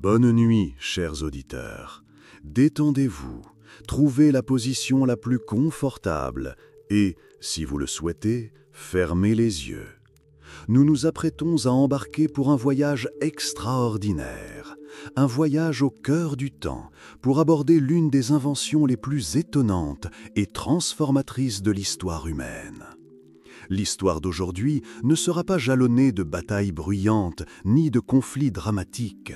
Bonne nuit, chers auditeurs. Détendez-vous, trouvez la position la plus confortable et, si vous le souhaitez, fermez les yeux. Nous nous apprêtons à embarquer pour un voyage extraordinaire, un voyage au cœur du temps pour aborder l'une des inventions les plus étonnantes et transformatrices de l'histoire humaine. L'histoire d'aujourd'hui ne sera pas jalonnée de batailles bruyantes ni de conflits dramatiques.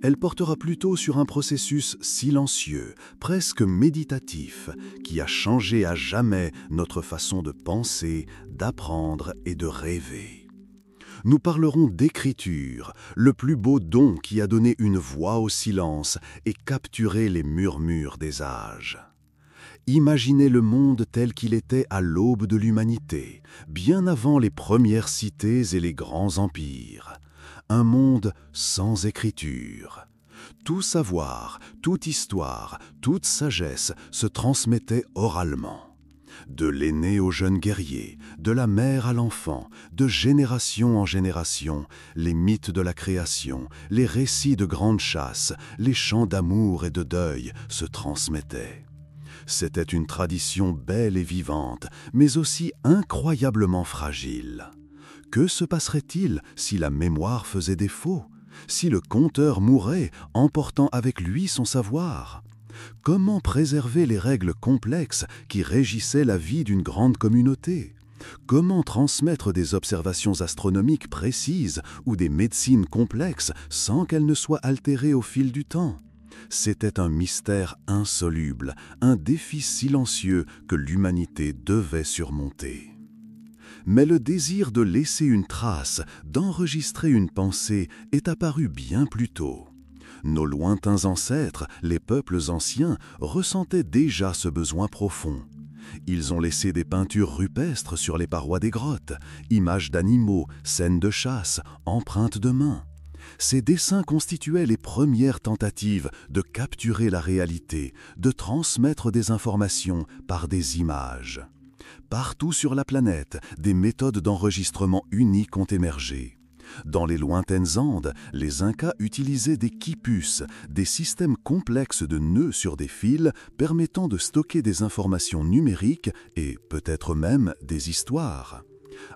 Elle portera plutôt sur un processus silencieux, presque méditatif, qui a changé à jamais notre façon de penser, d'apprendre et de rêver. Nous parlerons d'écriture, le plus beau don qui a donné une voix au silence et capturé les murmures des âges. Imaginez le monde tel qu'il était à l'aube de l'humanité, bien avant les premières cités et les grands empires. Un monde sans écriture. Tout savoir, toute histoire, toute sagesse se transmettait oralement. De l'aîné au jeune guerrier, de la mère à l'enfant, de génération en génération, les mythes de la création, les récits de grandes chasses, les chants d'amour et de deuil se transmettaient. C'était une tradition belle et vivante, mais aussi incroyablement fragile. Que se passerait-il si la mémoire faisait défaut? Si le conteur mourait, emportant avec lui son savoir? Comment préserver les règles complexes qui régissaient la vie d'une grande communauté? Comment transmettre des observations astronomiques précises ou des médecines complexes sans qu'elles ne soient altérées au fil du temps? C'était un mystère insoluble, un défi silencieux que l'humanité devait surmonter. Mais le désir de laisser une trace, d'enregistrer une pensée, est apparu bien plus tôt. Nos lointains ancêtres, les peuples anciens, ressentaient déjà ce besoin profond. Ils ont laissé des peintures rupestres sur les parois des grottes, images d'animaux, scènes de chasse, empreintes de mains. Ces dessins constituaient les premières tentatives de capturer la réalité, de transmettre des informations par des images. Partout sur la planète, des méthodes d'enregistrement uniques ont émergé. Dans les lointaines Andes, les Incas utilisaient des quipus, des systèmes complexes de nœuds sur des fils permettant de stocker des informations numériques et peut-être même des histoires.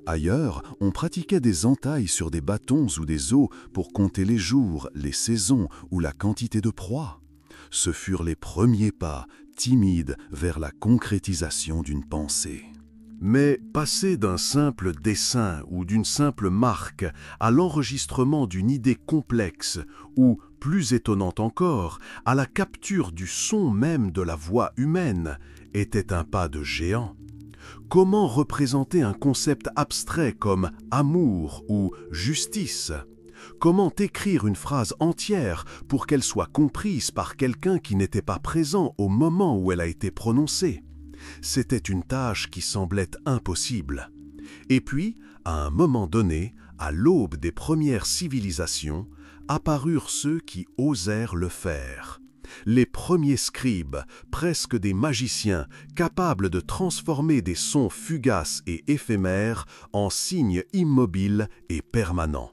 Ailleurs, on pratiquait des entailles sur des bâtons ou des os pour compter les jours, les saisons ou la quantité de proie. Ce furent les premiers pas, timides, vers la concrétisation d'une pensée. Mais passer d'un simple dessin ou d'une simple marque à l'enregistrement d'une idée complexe ou, plus étonnante encore, à la capture du son même de la voix humaine, était un pas de géant. Comment représenter un concept abstrait comme amour ou justice? Comment écrire une phrase entière pour qu'elle soit comprise par quelqu'un qui n'était pas présent au moment où elle a été prononcée? C'était une tâche qui semblait impossible. Et puis, à un moment donné, à l'aube des premières civilisations, apparurent ceux qui osèrent le faire. Les premiers scribes, presque des magiciens, capables de transformer des sons fugaces et éphémères en signes immobiles et permanents.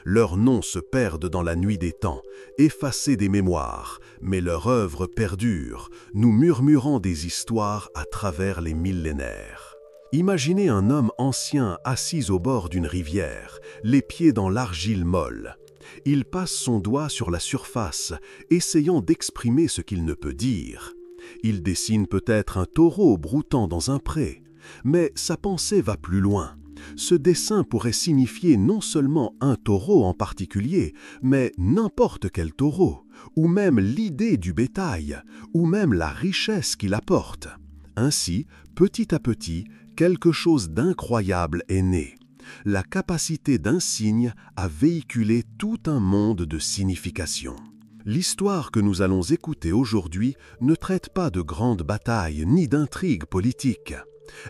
Leurs noms se perdent dans la nuit des temps, effacés des mémoires, mais leur œuvre perdure, nous murmurant des histoires à travers les millénaires. Imaginez un homme ancien assis au bord d'une rivière, les pieds dans l'argile molle. Il passe son doigt sur la surface, essayant d'exprimer ce qu'il ne peut dire. Il dessine peut-être un taureau broutant dans un pré, mais sa pensée va plus loin. Ce dessin pourrait signifier non seulement un taureau en particulier, mais n'importe quel taureau, ou même l'idée du bétail, ou même la richesse qu'il apporte. Ainsi, petit à petit, quelque chose d'incroyable est né. La capacité d'un signe à véhiculer tout un monde de signification. L'histoire que nous allons écouter aujourd'hui ne traite pas de grandes batailles ni d'intrigues politiques.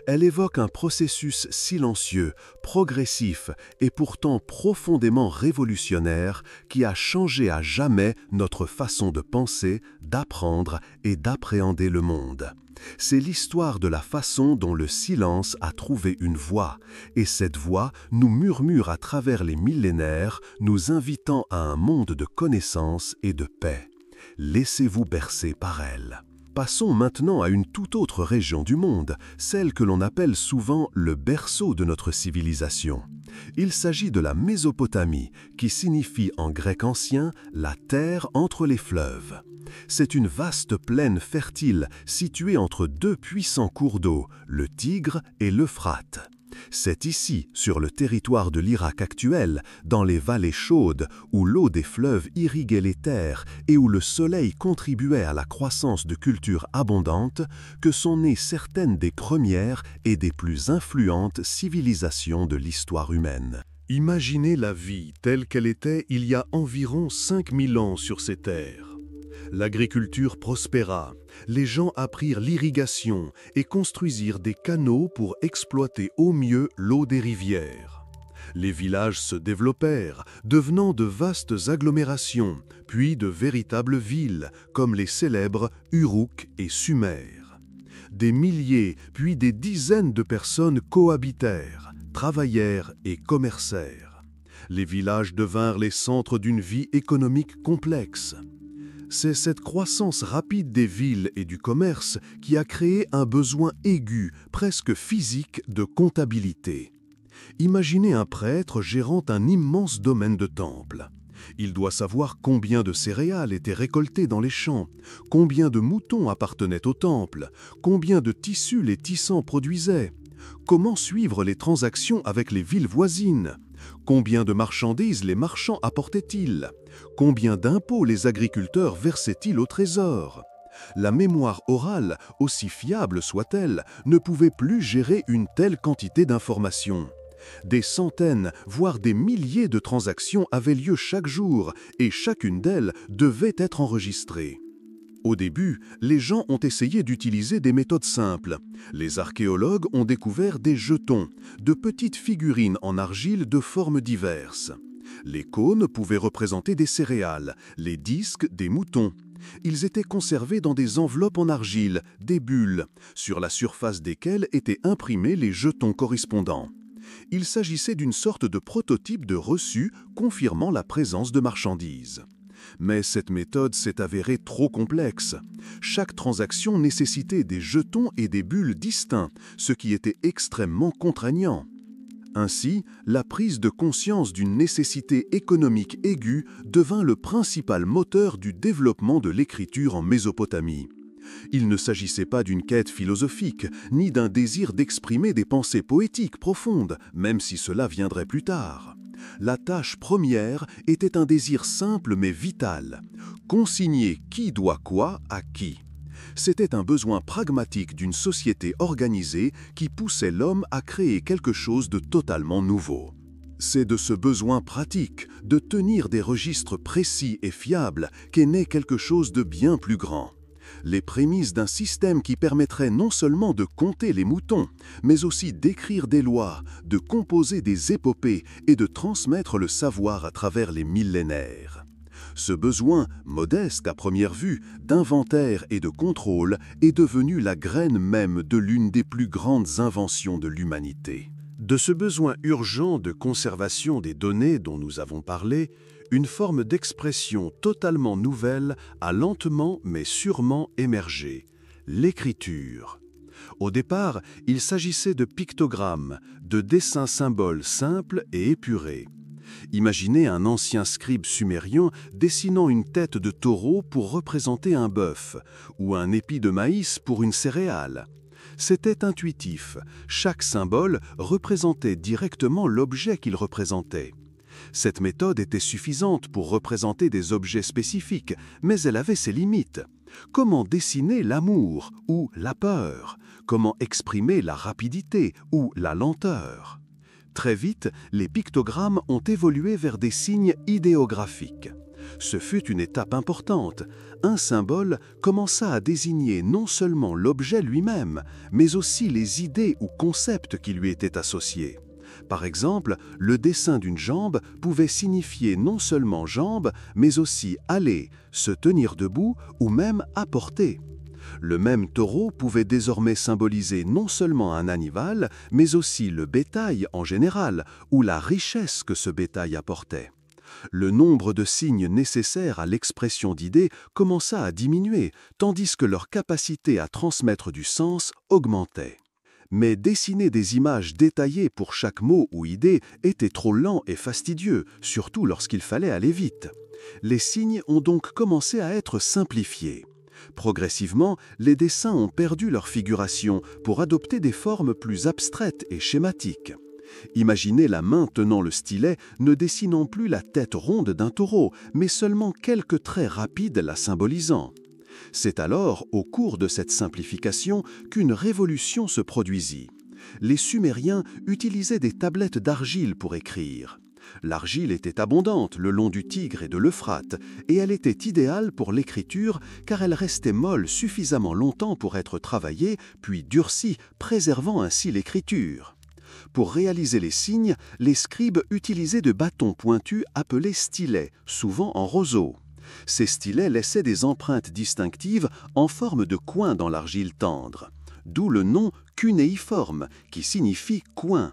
Elle évoque un processus silencieux, progressif et pourtant profondément révolutionnaire qui a changé à jamais notre façon de penser, d'apprendre et d'appréhender le monde. C'est l'histoire de la façon dont le silence a trouvé une voix, et cette voix nous murmure à travers les millénaires, nous invitant à un monde de connaissance et de paix. Laissez-vous bercer par elle. Passons maintenant à une toute autre région du monde, celle que l'on appelle souvent le berceau de notre civilisation. Il s'agit de la Mésopotamie, qui signifie en grec ancien « la terre entre les fleuves ». C'est une vaste plaine fertile située entre deux puissants cours d'eau, le Tigre et l'Euphrate. C'est ici, sur le territoire de l'Irak actuel, dans les vallées chaudes, où l'eau des fleuves irriguait les terres et où le soleil contribuait à la croissance de cultures abondantes, que sont nées certaines des premières et des plus influentes civilisations de l'histoire humaine. Imaginez la vie telle qu'elle était il y a environ 5000 ans sur ces terres. L'agriculture prospéra, les gens apprirent l'irrigation et construisirent des canaux pour exploiter au mieux l'eau des rivières. Les villages se développèrent, devenant de vastes agglomérations, puis de véritables villes, comme les célèbres Uruk et Sumer. Des milliers, puis des dizaines de personnes cohabitèrent, travaillèrent et commercèrent. Les villages devinrent les centres d'une vie économique complexe. C'est cette croissance rapide des villes et du commerce qui a créé un besoin aigu, presque physique, de comptabilité. Imaginez un prêtre gérant un immense domaine de temple. Il doit savoir combien de céréales étaient récoltées dans les champs, combien de moutons appartenaient au temple, combien de tissus les tissants produisaient, comment suivre les transactions avec les villes voisines, combien de marchandises les marchands apportaient-ils, combien d'impôts les agriculteurs versaient-ils au trésor. La mémoire orale, aussi fiable soit-elle, ne pouvait plus gérer une telle quantité d'informations. Des centaines, voire des milliers de transactions avaient lieu chaque jour et chacune d'elles devait être enregistrée. Au début, les gens ont essayé d'utiliser des méthodes simples. Les archéologues ont découvert des jetons, de petites figurines en argile de formes diverses. Les cônes pouvaient représenter des céréales, les disques des moutons. Ils étaient conservés dans des enveloppes en argile, des bulles, sur la surface desquelles étaient imprimés les jetons correspondants. Il s'agissait d'une sorte de prototype de reçu confirmant la présence de marchandises. Mais cette méthode s'est avérée trop complexe. Chaque transaction nécessitait des jetons et des bulles distincts, ce qui était extrêmement contraignant. Ainsi, la prise de conscience d'une nécessité économique aiguë devint le principal moteur du développement de l'écriture en Mésopotamie. Il ne s'agissait pas d'une quête philosophique, ni d'un désir d'exprimer des pensées poétiques profondes, même si cela viendrait plus tard. La tâche première était un désir simple mais vital, consigner qui doit quoi à qui. C'était un besoin pragmatique d'une société organisée qui poussait l'homme à créer quelque chose de totalement nouveau. C'est de ce besoin pratique, de tenir des registres précis et fiables, qu'est né quelque chose de bien plus grand. Les prémices d'un système qui permettrait non seulement de compter les moutons, mais aussi d'écrire des lois, de composer des épopées et de transmettre le savoir à travers les millénaires. Ce besoin, modeste à première vue, d'inventaire et de contrôle est devenu la graine même de l'une des plus grandes inventions de l'humanité. De ce besoin urgent de conservation des données dont nous avons parlé, une forme d'expression totalement nouvelle a lentement mais sûrement émergé, l'écriture. Au départ, il s'agissait de pictogrammes, de dessins symboles simples et épurés. Imaginez un ancien scribe sumérien dessinant une tête de taureau pour représenter un bœuf, ou un épi de maïs pour une céréale. C'était intuitif, chaque symbole représentait directement l'objet qu'il représentait. Cette méthode était suffisante pour représenter des objets spécifiques, mais elle avait ses limites. Comment dessiner l'amour ou la peur? Comment exprimer la rapidité ou la lenteur? Très vite, les pictogrammes ont évolué vers des signes idéographiques. Ce fut une étape importante. Un symbole commença à désigner non seulement l'objet lui-même, mais aussi les idées ou concepts qui lui étaient associés. Par exemple, le dessin d'une jambe pouvait signifier non seulement jambe, mais aussi aller, se tenir debout ou même apporter. Le même taureau pouvait désormais symboliser non seulement un animal, mais aussi le bétail en général, ou la richesse que ce bétail apportait. Le nombre de signes nécessaires à l'expression d'idées commença à diminuer, tandis que leur capacité à transmettre du sens augmentait. Mais dessiner des images détaillées pour chaque mot ou idée était trop lent et fastidieux, surtout lorsqu'il fallait aller vite. Les signes ont donc commencé à être simplifiés. Progressivement, les dessins ont perdu leur figuration pour adopter des formes plus abstraites et schématiques. Imaginez la main tenant le stylet ne dessinant plus la tête ronde d'un taureau, mais seulement quelques traits rapides la symbolisant. C'est alors, au cours de cette simplification, qu'une révolution se produisit. Les Sumériens utilisaient des tablettes d'argile pour écrire. L'argile était abondante le long du Tigre et de l'Euphrate, et elle était idéale pour l'écriture car elle restait molle suffisamment longtemps pour être travaillée, puis durcie, préservant ainsi l'écriture. Pour réaliser les signes, les scribes utilisaient de bâtons pointus appelés stylets, souvent en roseau. Ces stylets laissaient des empreintes distinctives en forme de coin dans l'argile tendre, d'où le nom cunéiforme, qui signifie coin.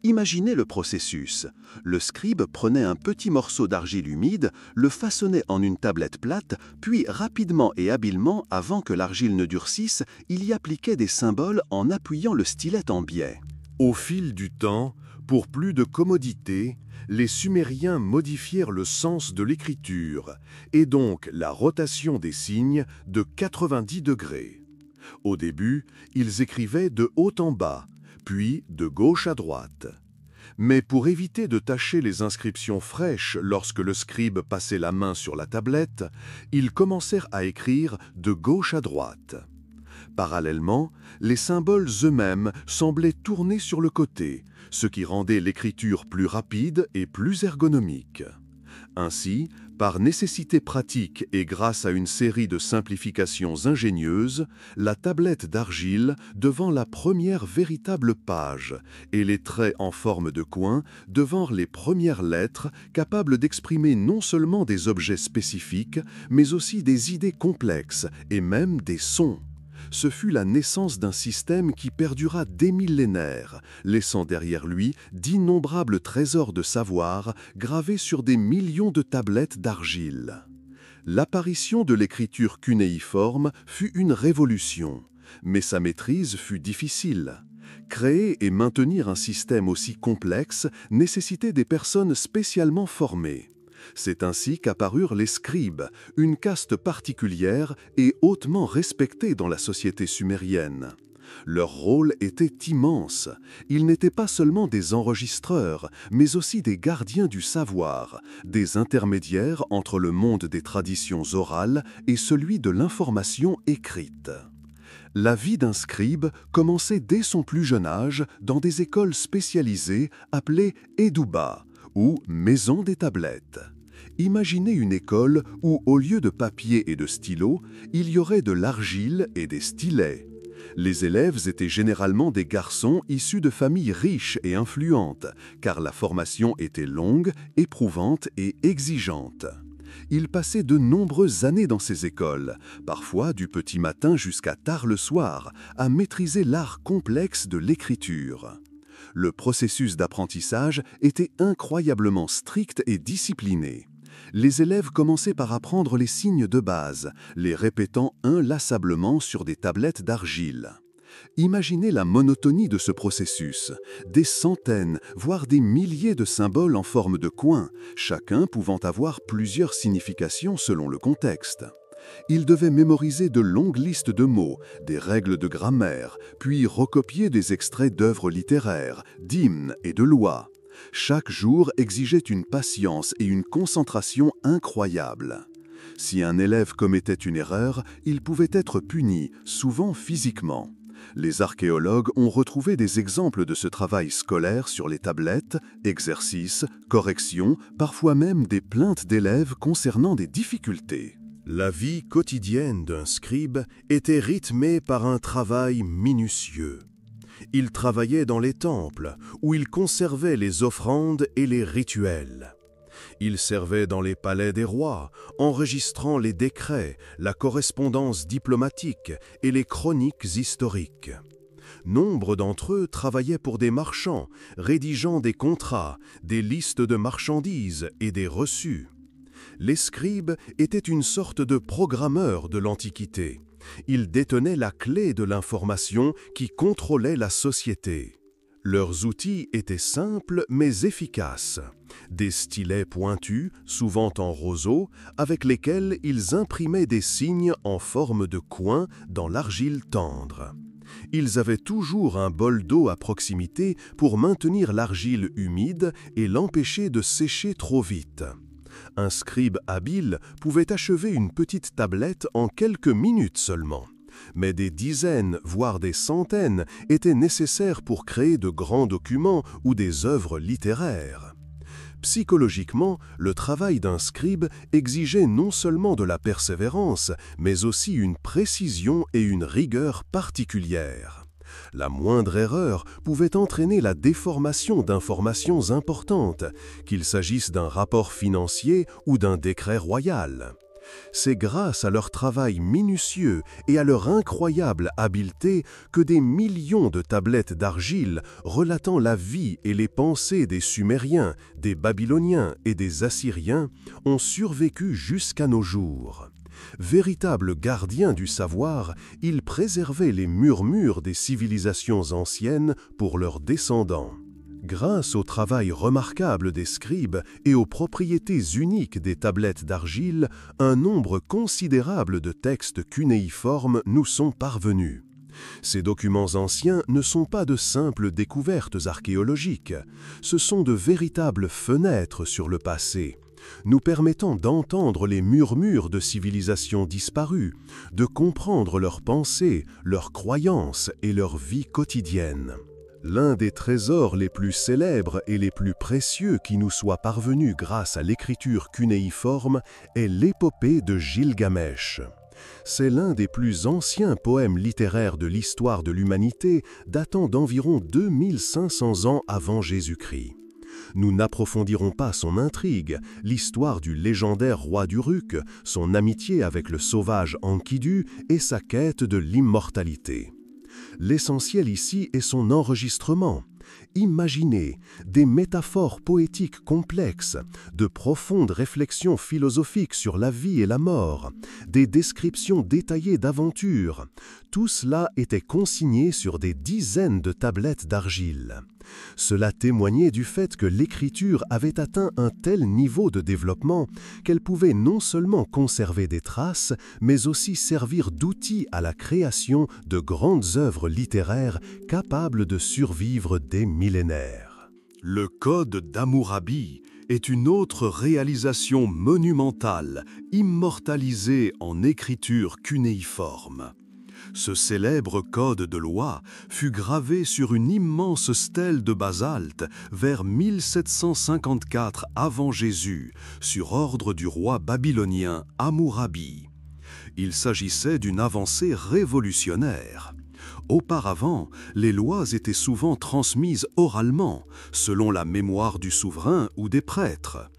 Imaginez le processus. Le scribe prenait un petit morceau d'argile humide, le façonnait en une tablette plate, puis rapidement et habilement, avant que l'argile ne durcisse, il y appliquait des symboles en appuyant le stylet en biais. Au fil du temps, pour plus de commodité, les Sumériens modifièrent le sens de l'écriture, et donc la rotation des signes de 90 degrés. Au début, ils écrivaient de haut en bas, puis de gauche à droite. Mais pour éviter de tacher les inscriptions fraîches lorsque le scribe passait la main sur la tablette, ils commencèrent à écrire de gauche à droite. Parallèlement, les symboles eux-mêmes semblaient tourner sur le côté, ce qui rendait l'écriture plus rapide et plus ergonomique. Ainsi, par nécessité pratique et grâce à une série de simplifications ingénieuses, la tablette d'argile devint la première véritable page et les traits en forme de coin devinrent les premières lettres capables d'exprimer non seulement des objets spécifiques, mais aussi des idées complexes et même des sons. Ce fut la naissance d'un système qui perdura des millénaires, laissant derrière lui d'innombrables trésors de savoir gravés sur des millions de tablettes d'argile. L'apparition de l'écriture cunéiforme fut une révolution, mais sa maîtrise fut difficile. Créer et maintenir un système aussi complexe nécessitait des personnes spécialement formées. C'est ainsi qu'apparurent les scribes, une caste particulière et hautement respectée dans la société sumérienne. Leur rôle était immense. Ils n'étaient pas seulement des enregistreurs, mais aussi des gardiens du savoir, des intermédiaires entre le monde des traditions orales et celui de l'information écrite. La vie d'un scribe commençait dès son plus jeune âge dans des écoles spécialisées appelées Edouba, ou maison des tablettes. Imaginez une école où, au lieu de papier et de stylos, il y aurait de l'argile et des stylets. Les élèves étaient généralement des garçons issus de familles riches et influentes, car la formation était longue, éprouvante et exigeante. Ils passaient de nombreuses années dans ces écoles, parfois du petit matin jusqu'à tard le soir, à maîtriser l'art complexe de l'écriture. Le processus d'apprentissage était incroyablement strict et discipliné. Les élèves commençaient par apprendre les signes de base, les répétant inlassablement sur des tablettes d'argile. Imaginez la monotonie de ce processus. Des centaines, voire des milliers de symboles en forme de coin, chacun pouvant avoir plusieurs significations selon le contexte. Ils devaient mémoriser de longues listes de mots, des règles de grammaire, puis recopier des extraits d'œuvres littéraires, d'hymnes et de lois. Chaque jour exigeait une patience et une concentration incroyables. Si un élève commettait une erreur, il pouvait être puni, souvent physiquement. Les archéologues ont retrouvé des exemples de ce travail scolaire sur les tablettes, exercices, corrections, parfois même des plaintes d'élèves concernant des difficultés. La vie quotidienne d'un scribe était rythmée par un travail minutieux. Il travaillait dans les temples, où il conservait les offrandes et les rituels. Il servait dans les palais des rois, enregistrant les décrets, la correspondance diplomatique et les chroniques historiques. Nombre d'entre eux travaillaient pour des marchands, rédigeant des contrats, des listes de marchandises et des reçus. Les scribes étaient une sorte de programmeurs de l'Antiquité. Ils détenaient la clé de l'information qui contrôlait la société. Leurs outils étaient simples mais efficaces. Des stylets pointus, souvent en roseau, avec lesquels ils imprimaient des signes en forme de coins dans l'argile tendre. Ils avaient toujours un bol d'eau à proximité pour maintenir l'argile humide et l'empêcher de sécher trop vite. Un scribe habile pouvait achever une petite tablette en quelques minutes seulement. Mais des dizaines, voire des centaines, étaient nécessaires pour créer de grands documents ou des œuvres littéraires. Psychologiquement, le travail d'un scribe exigeait non seulement de la persévérance, mais aussi une précision et une rigueur particulières. La moindre erreur pouvait entraîner la déformation d'informations importantes, qu'il s'agisse d'un rapport financier ou d'un décret royal. C'est grâce à leur travail minutieux et à leur incroyable habileté que des millions de tablettes d'argile relatant la vie et les pensées des Sumériens, des Babyloniens et des Assyriens ont survécu jusqu'à nos jours. Véritables gardiens du savoir, ils préservaient les murmures des civilisations anciennes pour leurs descendants. Grâce au travail remarquable des scribes et aux propriétés uniques des tablettes d'argile, un nombre considérable de textes cunéiformes nous sont parvenus. Ces documents anciens ne sont pas de simples découvertes archéologiques, ce sont de véritables fenêtres sur le passé, nous permettant d'entendre les murmures de civilisations disparues, de comprendre leurs pensées, leurs croyances et leur vie quotidienne. L'un des trésors les plus célèbres et les plus précieux qui nous soit parvenu grâce à l'écriture cunéiforme est l'épopée de Gilgamesh. C'est l'un des plus anciens poèmes littéraires de l'histoire de l'humanité, datant d'environ 2500 ans avant Jésus-Christ. Nous n'approfondirons pas son intrigue, l'histoire du légendaire roi d'Uruk, son amitié avec le sauvage Enkidu et sa quête de l'immortalité. L'essentiel ici est son enregistrement. Imaginez des métaphores poétiques complexes, de profondes réflexions philosophiques sur la vie et la mort, des descriptions détaillées d'aventures. Tout cela était consigné sur des dizaines de tablettes d'argile. Cela témoignait du fait que l'écriture avait atteint un tel niveau de développement qu'elle pouvait non seulement conserver des traces, mais aussi servir d'outil à la création de grandes œuvres littéraires capables de survivre des millénaires. Le Code d'Hammurabi est une autre réalisation monumentale, immortalisée en écriture cunéiforme. Ce célèbre code de loi fut gravé sur une immense stèle de basalte vers 1754 avant Jésus, sur ordre du roi babylonien Hammurabi. Il s'agissait d'une avancée révolutionnaire. Auparavant, les lois étaient souvent transmises oralement, selon la mémoire du souverain ou des prêtres.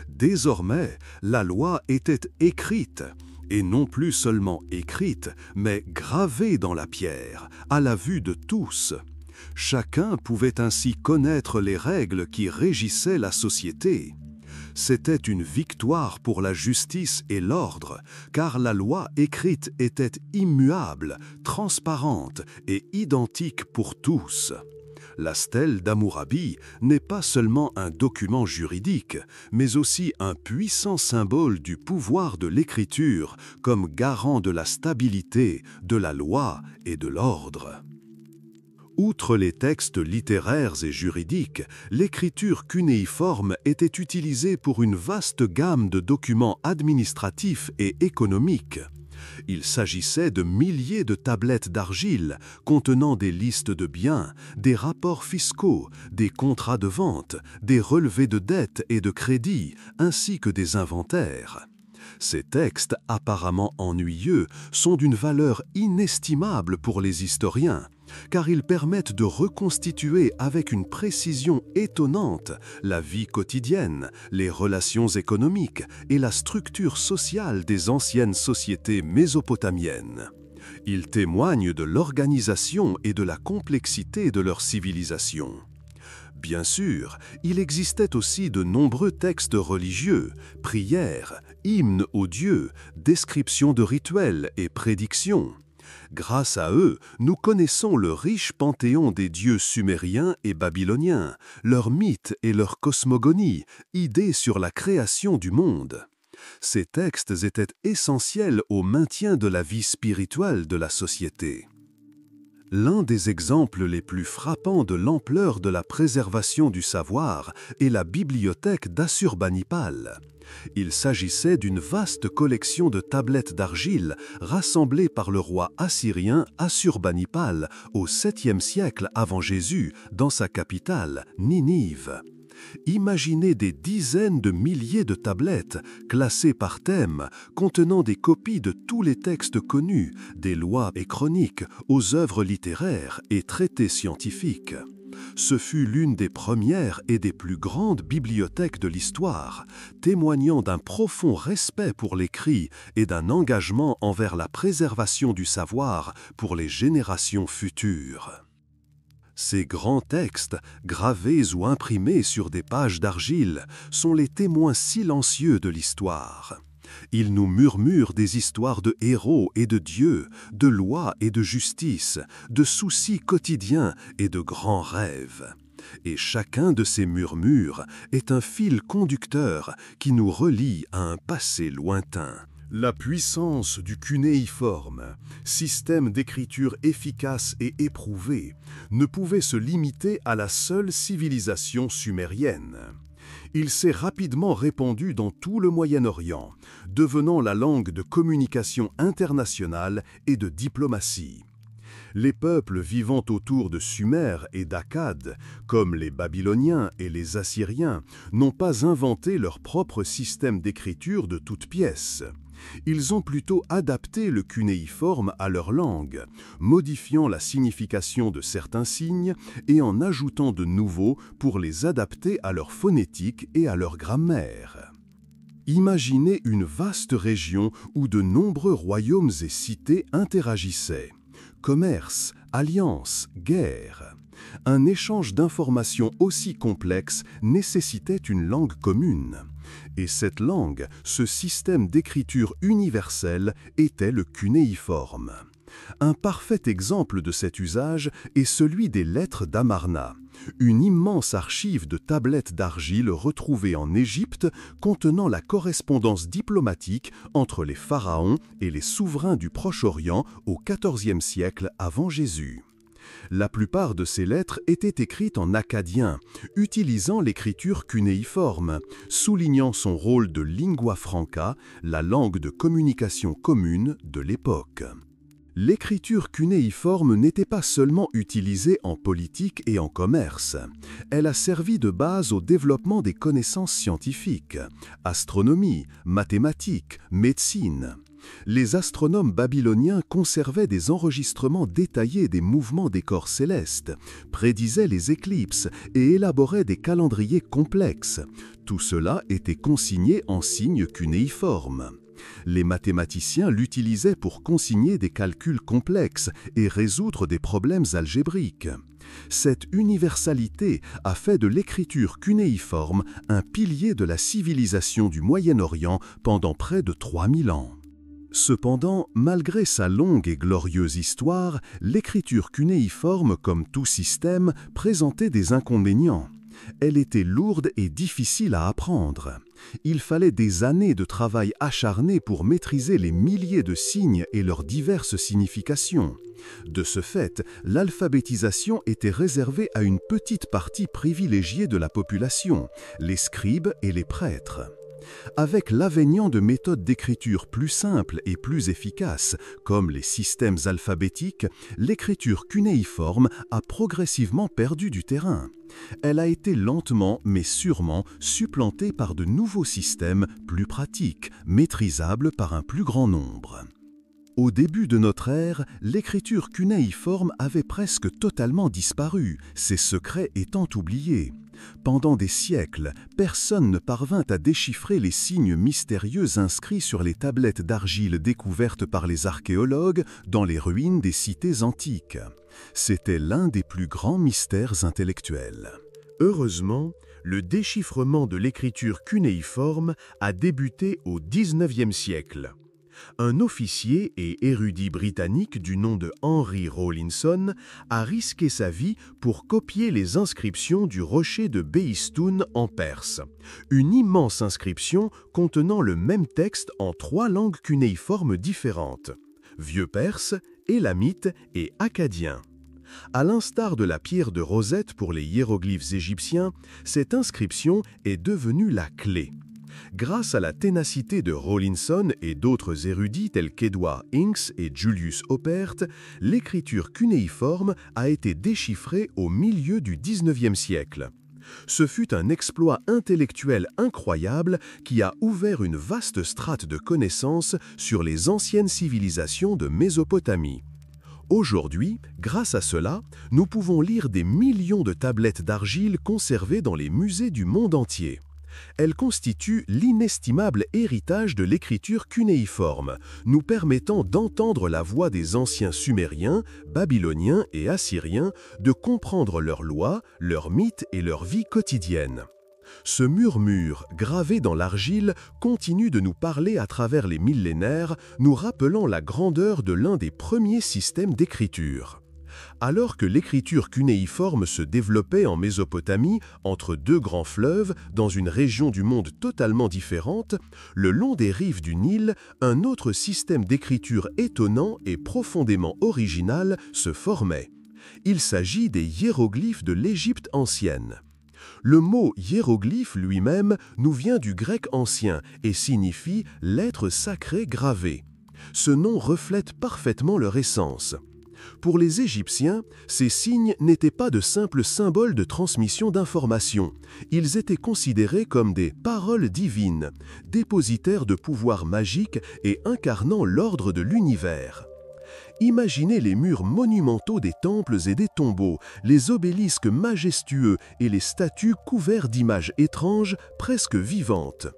Désormais, la loi était écrite, et non plus seulement écrite, mais gravée dans la pierre, à la vue de tous. Chacun pouvait ainsi connaître les règles qui régissaient la société. C'était une victoire pour la justice et l'ordre, car la loi écrite était immuable, transparente et identique pour tous. La stèle d'Hammurabi n'est pas seulement un document juridique, mais aussi un puissant symbole du pouvoir de l'écriture comme garant de la stabilité, de la loi et de l'ordre. Outre les textes littéraires et juridiques, l'écriture cunéiforme était utilisée pour une vaste gamme de documents administratifs et économiques. Il s'agissait de milliers de tablettes d'argile contenant des listes de biens, des rapports fiscaux, des contrats de vente, des relevés de dettes et de crédits, ainsi que des inventaires. Ces textes, apparemment ennuyeux, sont d'une valeur inestimable pour les historiens, car ils permettent de reconstituer avec une précision étonnante la vie quotidienne, les relations économiques et la structure sociale des anciennes sociétés mésopotamiennes. Ils témoignent de l'organisation et de la complexité de leur civilisation. Bien sûr, il existait aussi de nombreux textes religieux, prières, hymnes aux dieux, descriptions de rituels et prédictions. Grâce à eux, nous connaissons le riche panthéon des dieux sumériens et babyloniens, leurs mythes et leur cosmogonie, idées sur la création du monde. Ces textes étaient essentiels au maintien de la vie spirituelle de la société. L'un des exemples les plus frappants de l'ampleur de la préservation du savoir est la bibliothèque d'Assurbanipal. Il s'agissait d'une vaste collection de tablettes d'argile rassemblées par le roi assyrien Assurbanipal au 7e siècle avant Jésus dans sa capitale, Ninive. Imaginez des dizaines de milliers de tablettes, classées par thème, contenant des copies de tous les textes connus, des lois et chroniques, aux œuvres littéraires et traités scientifiques. Ce fut l'une des premières et des plus grandes bibliothèques de l'histoire, témoignant d'un profond respect pour l'écrit et d'un engagement envers la préservation du savoir pour les générations futures. Ces grands textes, gravés ou imprimés sur des pages d'argile, sont les témoins silencieux de l'histoire. Ils nous murmurent des histoires de héros et de dieux, de lois et de justice, de soucis quotidiens et de grands rêves. Et chacun de ces murmures est un fil conducteur qui nous relie à un passé lointain. La puissance du cunéiforme, système d'écriture efficace et éprouvé, ne pouvait se limiter à la seule civilisation sumérienne. Il s'est rapidement répandu dans tout le Moyen-Orient, devenant la langue de communication internationale et de diplomatie. Les peuples vivant autour de Sumer et d'Akkad, comme les Babyloniens et les Assyriens, n'ont pas inventé leur propre système d'écriture de toutes pièces. Ils ont plutôt adapté le cunéiforme à leur langue, modifiant la signification de certains signes et en ajoutant de nouveaux pour les adapter à leur phonétique et à leur grammaire. Imaginez une vaste région où de nombreux royaumes et cités interagissaient. Commerce, alliances, guerre. Un échange d'informations aussi complexe nécessitait une langue commune. Et cette langue, ce système d'écriture universelle, était le cunéiforme. Un parfait exemple de cet usage est celui des lettres d'Amarna, une immense archive de tablettes d'argile retrouvées en Égypte contenant la correspondance diplomatique entre les pharaons et les souverains du Proche-Orient au XIVe siècle avant Jésus. La plupart de ces lettres étaient écrites en akkadien, utilisant l'écriture cunéiforme, soulignant son rôle de lingua franca, la langue de communication commune de l'époque. L'écriture cunéiforme n'était pas seulement utilisée en politique et en commerce. Elle a servi de base au développement des connaissances scientifiques, astronomie, mathématiques, médecine. Les astronomes babyloniens conservaient des enregistrements détaillés des mouvements des corps célestes, prédisaient les éclipses et élaboraient des calendriers complexes. Tout cela était consigné en signes cunéiformes. Les mathématiciens l'utilisaient pour consigner des calculs complexes et résoudre des problèmes algébriques. Cette universalité a fait de l'écriture cunéiforme un pilier de la civilisation du Moyen-Orient pendant près de 3000 ans. Cependant, malgré sa longue et glorieuse histoire, l'écriture cunéiforme, comme tout système, présentait des inconvénients. Elle était lourde et difficile à apprendre. Il fallait des années de travail acharné pour maîtriser les milliers de signes et leurs diverses significations. De ce fait, l'alphabétisation était réservée à une petite partie privilégiée de la population, les scribes et les prêtres. Avec l'avènement de méthodes d'écriture plus simples et plus efficaces, comme les systèmes alphabétiques, l'écriture cunéiforme a progressivement perdu du terrain. Elle a été lentement mais sûrement supplantée par de nouveaux systèmes plus pratiques, maîtrisables par un plus grand nombre. Au début de notre ère, l'écriture cunéiforme avait presque totalement disparu, ses secrets étant oubliés. Pendant des siècles, personne ne parvint à déchiffrer les signes mystérieux inscrits sur les tablettes d'argile découvertes par les archéologues dans les ruines des cités antiques. C'était l'un des plus grands mystères intellectuels. Heureusement, le déchiffrement de l'écriture cunéiforme a débuté au XIXe siècle. Un officier et érudit britannique du nom de Henry Rawlinson a risqué sa vie pour copier les inscriptions du rocher de Behistun en Perse, une immense inscription contenant le même texte en 3 langues cunéiformes différentes, vieux perse, élamite et akkadien. À l'instar de la pierre de Rosette pour les hiéroglyphes égyptiens, cette inscription est devenue la clé. Grâce à la ténacité de Rawlinson et d'autres érudits tels qu'Edward Hinks et Julius Oppert, l'écriture cunéiforme a été déchiffrée au milieu du XIXe siècle. Ce fut un exploit intellectuel incroyable qui a ouvert une vaste strate de connaissances sur les anciennes civilisations de Mésopotamie. Aujourd'hui, grâce à cela, nous pouvons lire des millions de tablettes d'argile conservées dans les musées du monde entier. Elles constituent l'inestimable héritage de l'écriture cunéiforme, nous permettant d'entendre la voix des anciens Sumériens, Babyloniens et Assyriens, de comprendre leurs lois, leurs mythes et leur vie quotidienne. Ce murmure, gravé dans l'argile, continue de nous parler à travers les millénaires, nous rappelant la grandeur de l'un des premiers systèmes d'écriture. Alors que l'écriture cunéiforme se développait en Mésopotamie, entre 2 grands fleuves, dans une région du monde totalement différente, le long des rives du Nil, un autre système d'écriture étonnant et profondément original se formait. Il s'agit des hiéroglyphes de l'Égypte ancienne. Le mot hiéroglyphe lui-même nous vient du grec ancien et signifie « lettre sacrée gravée ». Ce nom reflète parfaitement leur essence. Pour les Égyptiens, ces signes n'étaient pas de simples symboles de transmission d'informations. Ils étaient considérés comme des paroles divines, dépositaires de pouvoirs magiques et incarnant l'ordre de l'univers. Imaginez les murs monumentaux des temples et des tombeaux, les obélisques majestueux et les statues couverts d'images étranges, presque vivantes.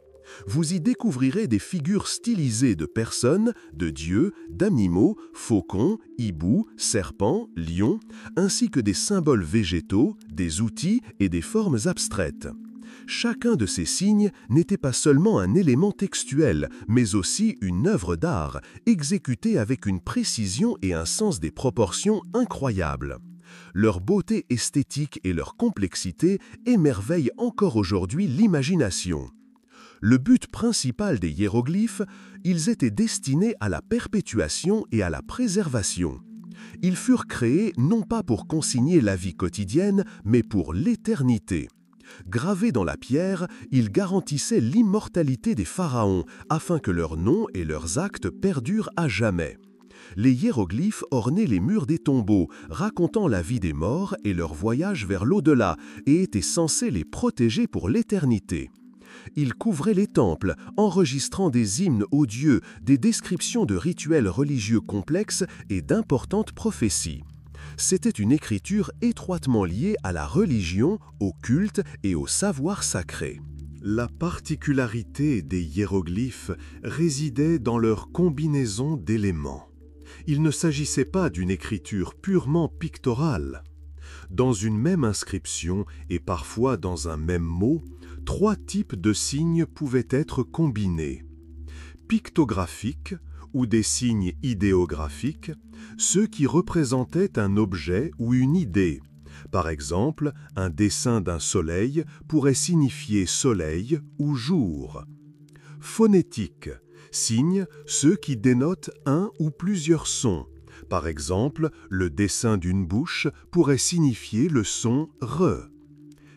Vous y découvrirez des figures stylisées de personnes, de dieux, d'animaux, faucons, hiboux, serpents, lions, ainsi que des symboles végétaux, des outils et des formes abstraites. Chacun de ces signes n'était pas seulement un élément textuel, mais aussi une œuvre d'art, exécutée avec une précision et un sens des proportions incroyables. Leur beauté esthétique et leur complexité émerveillent encore aujourd'hui l'imagination. Le but principal des hiéroglyphes, ils étaient destinés à la perpétuation et à la préservation. Ils furent créés non pas pour consigner la vie quotidienne, mais pour l'éternité. Gravés dans la pierre, ils garantissaient l'immortalité des pharaons, afin que leurs noms et leurs actes perdurent à jamais. Les hiéroglyphes ornaient les murs des tombeaux, racontant la vie des morts et leur voyage vers l'au-delà, et étaient censés les protéger pour l'éternité. Ils couvraient les temples, enregistrant des hymnes aux dieux, des descriptions de rituels religieux complexes et d'importantes prophéties. C'était une écriture étroitement liée à la religion, au culte et au savoir sacré. La particularité des hiéroglyphes résidait dans leur combinaison d'éléments. Il ne s'agissait pas d'une écriture purement pictorale. Dans une même inscription et parfois dans un même mot, 3 types de signes pouvaient être combinés. Pictographiques, ou des signes idéographiques, ceux qui représentaient un objet ou une idée. Par exemple, un dessin d'un soleil pourrait signifier soleil ou jour. Phonétiques, signes, ceux qui dénotent un ou plusieurs sons. Par exemple, le dessin d'une bouche pourrait signifier le son « re ».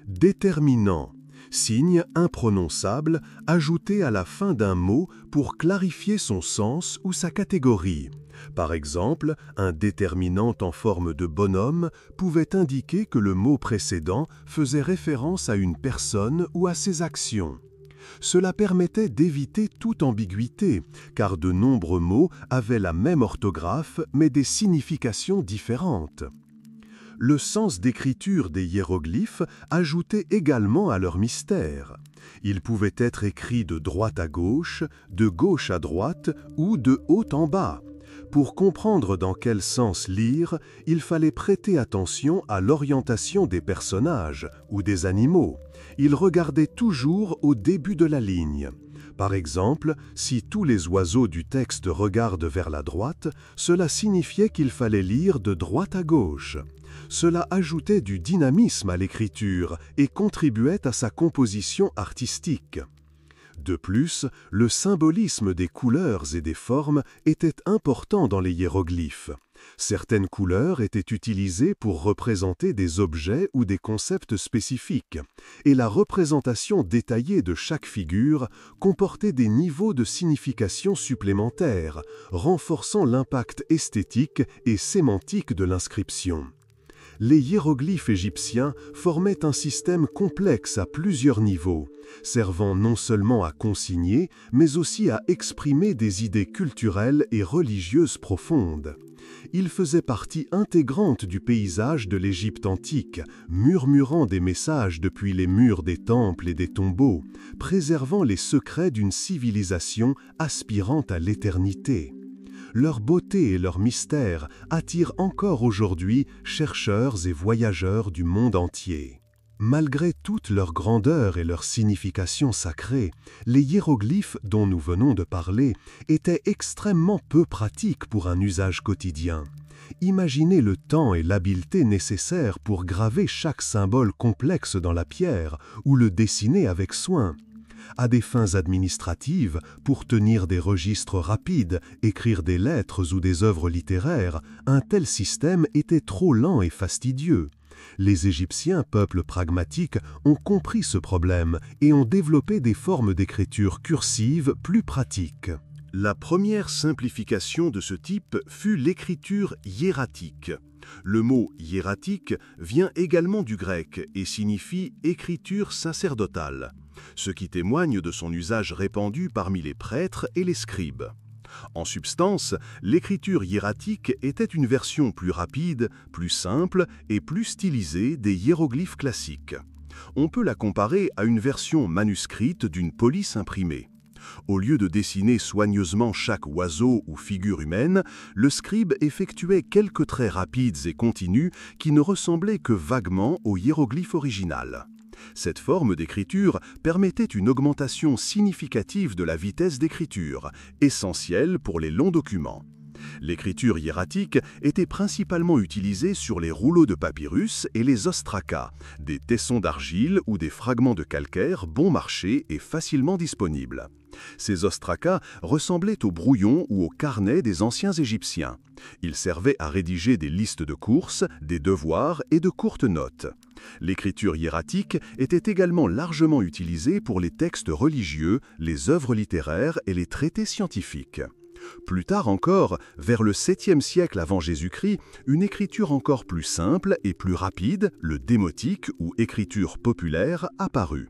Déterminants, Signe imprononçable ajouté à la fin d'un mot pour clarifier son sens ou sa catégorie. Par exemple, un déterminant en forme de bonhomme pouvait indiquer que le mot précédent faisait référence à une personne ou à ses actions. Cela permettait d'éviter toute ambiguïté, car de nombreux mots avaient la même orthographe mais des significations différentes. Le sens d'écriture des hiéroglyphes ajoutait également à leur mystère. Ils pouvaient être écrits de droite à gauche à droite ou de haut en bas. Pour comprendre dans quel sens lire, il fallait prêter attention à l'orientation des personnages ou des animaux. Ils regardaient toujours au début de la ligne. Par exemple, si tous les oiseaux du texte regardent vers la droite, cela signifiait qu'il fallait lire de droite à gauche. Cela ajoutait du dynamisme à l'écriture et contribuait à sa composition artistique. De plus, le symbolisme des couleurs et des formes était important dans les hiéroglyphes. Certaines couleurs étaient utilisées pour représenter des objets ou des concepts spécifiques, et la représentation détaillée de chaque figure comportait des niveaux de signification supplémentaires, renforçant l'impact esthétique et sémantique de l'inscription. Les hiéroglyphes égyptiens formaient un système complexe à plusieurs niveaux, servant non seulement à consigner, mais aussi à exprimer des idées culturelles et religieuses profondes. Ils faisaient partie intégrante du paysage de l'Égypte antique, murmurant des messages depuis les murs des temples et des tombeaux, préservant les secrets d'une civilisation aspirant à l'éternité. Leur beauté et leur mystère attirent encore aujourd'hui chercheurs et voyageurs du monde entier. Malgré toute leur grandeur et leur signification sacrée, les hiéroglyphes dont nous venons de parler étaient extrêmement peu pratiques pour un usage quotidien. Imaginez le temps et l'habileté nécessaires pour graver chaque symbole complexe dans la pierre ou le dessiner avec soin. À des fins administratives, pour tenir des registres rapides, écrire des lettres ou des œuvres littéraires, un tel système était trop lent et fastidieux. Les Égyptiens, peuple pragmatique, ont compris ce problème et ont développé des formes d'écriture cursive plus pratiques. La première simplification de ce type fut l'écriture hiératique. Le mot hiératique vient également du grec et signifie écriture sacerdotale, ce qui témoigne de son usage répandu parmi les prêtres et les scribes. En substance, l'écriture hiératique était une version plus rapide, plus simple et plus stylisée des hiéroglyphes classiques. On peut la comparer à une version manuscrite d'une police imprimée. Au lieu de dessiner soigneusement chaque oiseau ou figure humaine, le scribe effectuait quelques traits rapides et continus qui ne ressemblaient que vaguement au hiéroglyphe original. Cette forme d'écriture permettait une augmentation significative de la vitesse d'écriture, essentielle pour les longs documents. L'écriture hiératique était principalement utilisée sur les rouleaux de papyrus et les ostracas, des tessons d'argile ou des fragments de calcaire bon marché et facilement disponibles. Ces ostracas ressemblaient aux brouillons ou aux carnets des anciens Égyptiens. Ils servaient à rédiger des listes de courses, des devoirs et de courtes notes. L'écriture hiératique était également largement utilisée pour les textes religieux, les œuvres littéraires et les traités scientifiques. Plus tard encore, vers le 7e siècle avant Jésus-Christ, une écriture encore plus simple et plus rapide, le démotique ou écriture populaire, apparut.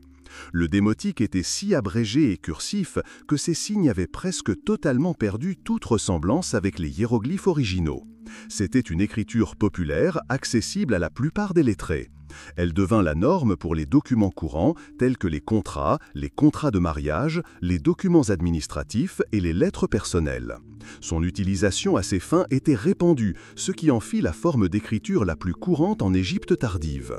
Le démotique était si abrégé et cursif que ses signes avaient presque totalement perdu toute ressemblance avec les hiéroglyphes originaux. C'était une écriture populaire accessible à la plupart des lettrés. Elle devint la norme pour les documents courants tels que les contrats de mariage, les documents administratifs et les lettres personnelles. Son utilisation à ces fins était répandue, ce qui en fit la forme d'écriture la plus courante en Égypte tardive.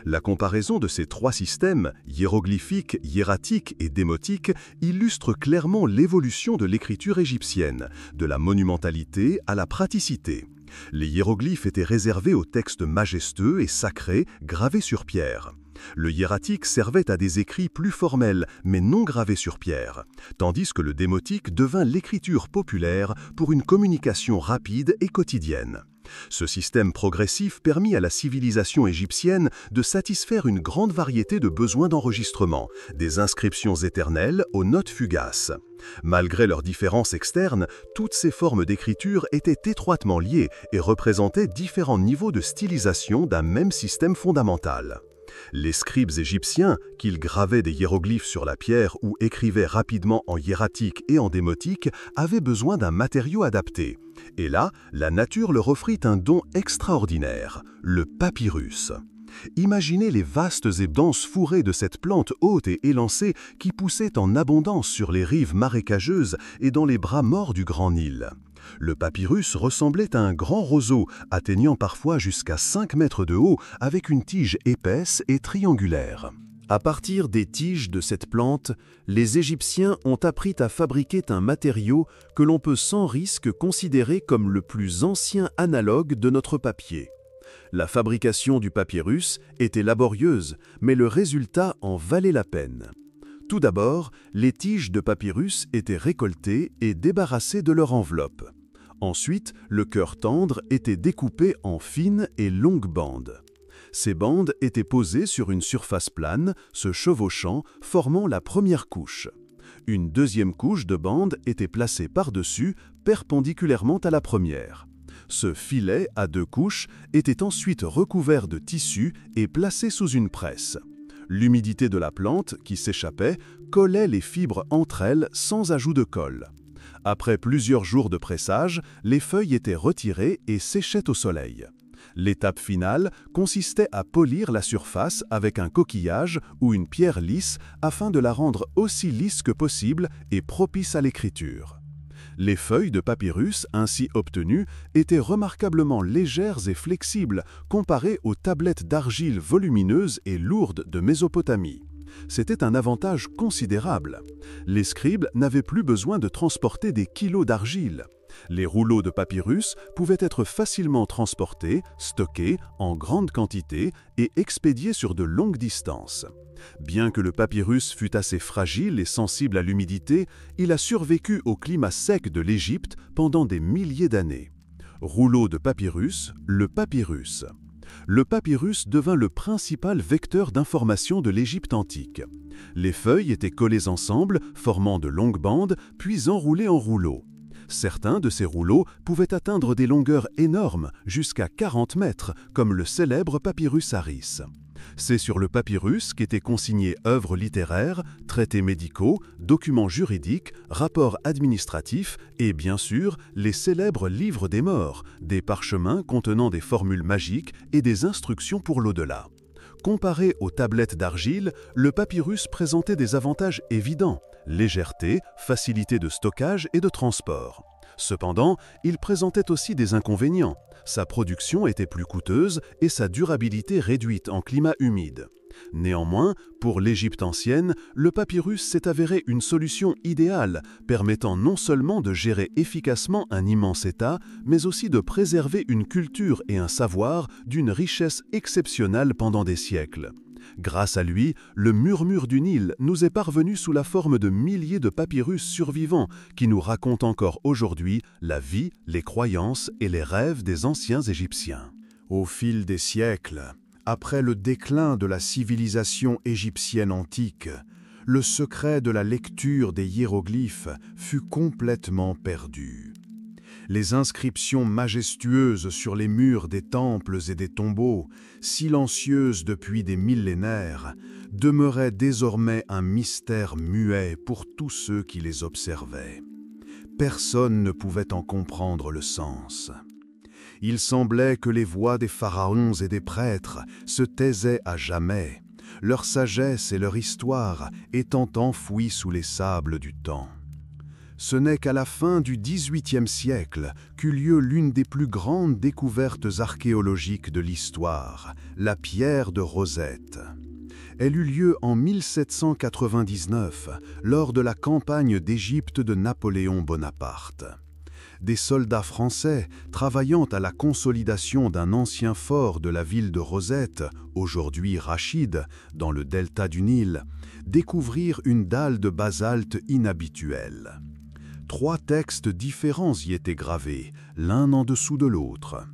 La comparaison de ces trois systèmes, hiéroglyphique, hiératique et démotique, illustre clairement l'évolution de l'écriture égyptienne, de la monumentalité à la praticité. Les hiéroglyphes étaient réservés aux textes majestueux et sacrés gravés sur pierre. Le hiératique servait à des écrits plus formels, mais non gravés sur pierre, tandis que le démotique devint l'écriture populaire pour une communication rapide et quotidienne. Ce système progressif permit à la civilisation égyptienne de satisfaire une grande variété de besoins d'enregistrement, des inscriptions éternelles aux notes fugaces. Malgré leurs différences externes, toutes ces formes d'écriture étaient étroitement liées et représentaient différents niveaux de stylisation d'un même système fondamental. Les scribes égyptiens, qu'ils gravaient des hiéroglyphes sur la pierre ou écrivaient rapidement en hiératique et en démotique, avaient besoin d'un matériau adapté. Et là, la nature leur offrit un don extraordinaire, le papyrus. Imaginez les vastes et denses fourrés de cette plante haute et élancée qui poussait en abondance sur les rives marécageuses et dans les bras morts du Grand Nil. Le papyrus ressemblait à un grand roseau, atteignant parfois jusqu'à 5 mètres de haut, avec une tige épaisse et triangulaire. À partir des tiges de cette plante, les Égyptiens ont appris à fabriquer un matériau que l'on peut sans risque considérer comme le plus ancien analogue de notre papier. La fabrication du papyrus était laborieuse, mais le résultat en valait la peine. Tout d'abord, les tiges de papyrus étaient récoltées et débarrassées de leur enveloppe. Ensuite, le cœur tendre était découpé en fines et longues bandes. Ces bandes étaient posées sur une surface plane, se chevauchant, formant la première couche. Une deuxième couche de bandes était placée par-dessus, perpendiculairement à la première. Ce filet à 2 couches était ensuite recouvert de tissu et placé sous une presse. L'humidité de la plante, qui s'échappait, collait les fibres entre elles sans ajout de colle. Après plusieurs jours de pressage, les feuilles étaient retirées et séchaient au soleil. L'étape finale consistait à polir la surface avec un coquillage ou une pierre lisse afin de la rendre aussi lisse que possible et propice à l'écriture. Les feuilles de papyrus ainsi obtenues étaient remarquablement légères et flexibles comparées aux tablettes d'argile volumineuses et lourdes de Mésopotamie. C'était un avantage considérable. Les scribes n'avaient plus besoin de transporter des kilos d'argile. Les rouleaux de papyrus pouvaient être facilement transportés, stockés en grande quantité et expédiés sur de longues distances. Bien que le papyrus fût assez fragile et sensible à l'humidité, il a survécu au climat sec de l'Égypte pendant des milliers d'années. Rouleau de papyrus, le papyrus. Le papyrus devint le principal vecteur d'information de l'Égypte antique. Les feuilles étaient collées ensemble, formant de longues bandes, puis enroulées en rouleaux. Certains de ces rouleaux pouvaient atteindre des longueurs énormes, jusqu'à 40 mètres, comme le célèbre papyrus Harris. C'est sur le papyrus qu'étaient consignés œuvres littéraires, traités médicaux, documents juridiques, rapports administratifs et, bien sûr, les célèbres livres des morts, des parchemins contenant des formules magiques et des instructions pour l'au-delà. Comparé aux tablettes d'argile, le papyrus présentait des avantages évidents: légèreté, facilité de stockage et de transport. Cependant, il présentait aussi des inconvénients. Sa production était plus coûteuse et sa durabilité réduite en climat humide. Néanmoins, pour l'Égypte ancienne, le papyrus s'est avéré une solution idéale, permettant non seulement de gérer efficacement un immense État, mais aussi de préserver une culture et un savoir d'une richesse exceptionnelle pendant des siècles. Grâce à lui, le murmure du Nil nous est parvenu sous la forme de milliers de papyrus survivants qui nous racontent encore aujourd'hui la vie, les croyances et les rêves des anciens Égyptiens. Au fil des siècles, après le déclin de la civilisation égyptienne antique, le secret de la lecture des hiéroglyphes fut complètement perdu. Les inscriptions majestueuses sur les murs des temples et des tombeaux, silencieuses depuis des millénaires, demeuraient désormais un mystère muet pour tous ceux qui les observaient. Personne ne pouvait en comprendre le sens. Il semblait que les voix des pharaons et des prêtres se taisaient à jamais, leur sagesse et leur histoire étant enfouies sous les sables du temps. Ce n'est qu'à la fin du XVIIIe siècle qu'eut lieu l'une des plus grandes découvertes archéologiques de l'histoire, la pierre de Rosette. Elle eut lieu en 1799, lors de la campagne d'Égypte de Napoléon Bonaparte. Des soldats français, travaillant à la consolidation d'un ancien fort de la ville de Rosette, aujourd'hui Rachid, dans le delta du Nil, découvrirent une dalle de basalte inhabituelle. 3 textes différents y étaient gravés, l'un en dessous de l'autre.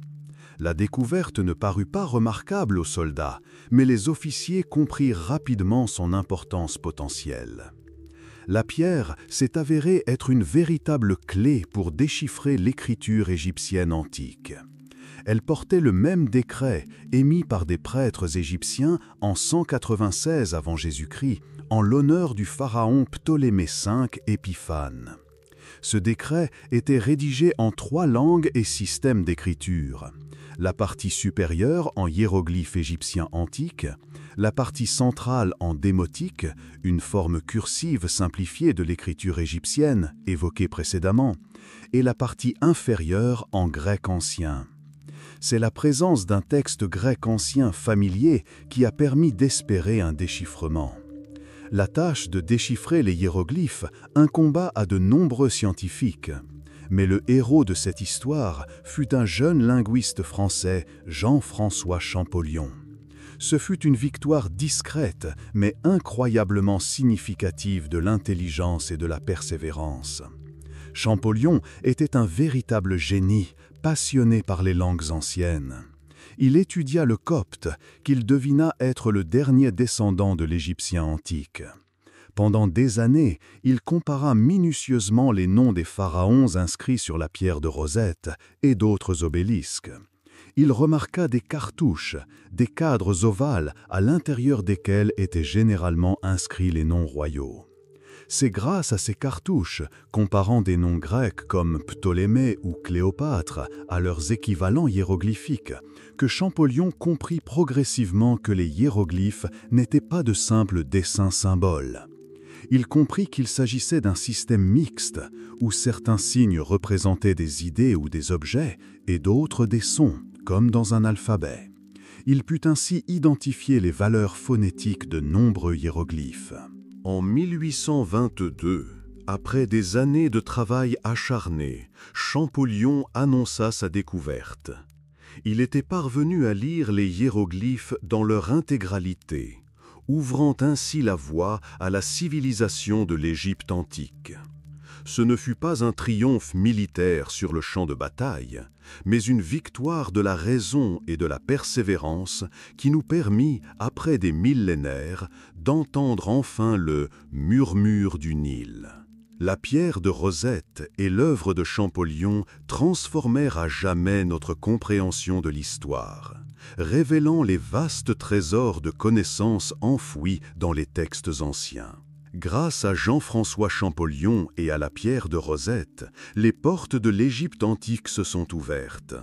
La découverte ne parut pas remarquable aux soldats, mais les officiers comprirent rapidement son importance potentielle. La pierre s'est avérée être une véritable clé pour déchiffrer l'écriture égyptienne antique. Elle portait le même décret émis par des prêtres égyptiens en 196 avant Jésus-Christ en l'honneur du pharaon Ptolémée V Épiphane. Ce décret était rédigé en 3 langues et systèmes d'écriture. La partie supérieure en hiéroglyphes égyptiens antiques, la partie centrale en démotique, une forme cursive simplifiée de l'écriture égyptienne évoquée précédemment, et la partie inférieure en grec ancien. C'est la présence d'un texte grec ancien familier qui a permis d'espérer un déchiffrement. La tâche de déchiffrer les hiéroglyphes incomba à de nombreux scientifiques. Mais le héros de cette histoire fut un jeune linguiste français, Jean-François Champollion. Ce fut une victoire discrète, mais incroyablement significative de l'intelligence et de la persévérance. Champollion était un véritable génie, passionné par les langues anciennes. Il étudia le copte, qu'il devina être le dernier descendant de l'Égyptien antique. Pendant des années, il compara minutieusement les noms des pharaons inscrits sur la pierre de Rosette et d'autres obélisques. Il remarqua des cartouches, des cadres ovales à l'intérieur desquels étaient généralement inscrits les noms royaux. C'est grâce à ces cartouches, comparant des noms grecs comme Ptolémée ou Cléopâtre à leurs équivalents hiéroglyphiques, que Champollion comprit progressivement que les hiéroglyphes n'étaient pas de simples dessins-symboles. Il comprit qu'il s'agissait d'un système mixte, où certains signes représentaient des idées ou des objets, et d'autres des sons, comme dans un alphabet. Il put ainsi identifier les valeurs phonétiques de nombreux hiéroglyphes. En 1822, après des années de travail acharné, Champollion annonça sa découverte. Il était parvenu à lire les hiéroglyphes dans leur intégralité, ouvrant ainsi la voie à la civilisation de l'Égypte antique. Ce ne fut pas un triomphe militaire sur le champ de bataille, mais une victoire de la raison et de la persévérance qui nous permit, après des millénaires, d'entendre enfin le murmure du Nil. La pierre de Rosette et l'œuvre de Champollion transformèrent à jamais notre compréhension de l'histoire, révélant les vastes trésors de connaissances enfouis dans les textes anciens. Grâce à Jean-François Champollion et à la pierre de Rosette, les portes de l'Égypte antique se sont ouvertes.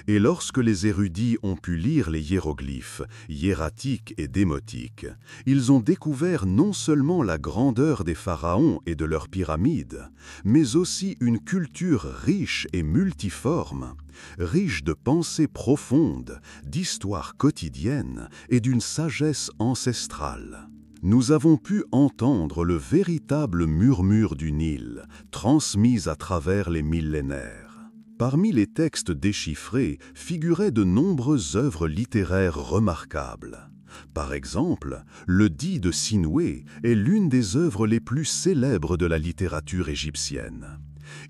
Et lorsque les érudits ont pu lire les hiéroglyphes, hiératiques et démotiques, ils ont découvert non seulement la grandeur des pharaons et de leurs pyramides, mais aussi une culture riche et multiforme, riche de pensées profondes, d'histoires quotidiennes et d'une sagesse ancestrale. Nous avons pu entendre le véritable murmure du Nil, transmis à travers les millénaires. Parmi les textes déchiffrés figuraient de nombreuses œuvres littéraires remarquables. Par exemple, le Dit de Sinoué est l'une des œuvres les plus célèbres de la littérature égyptienne.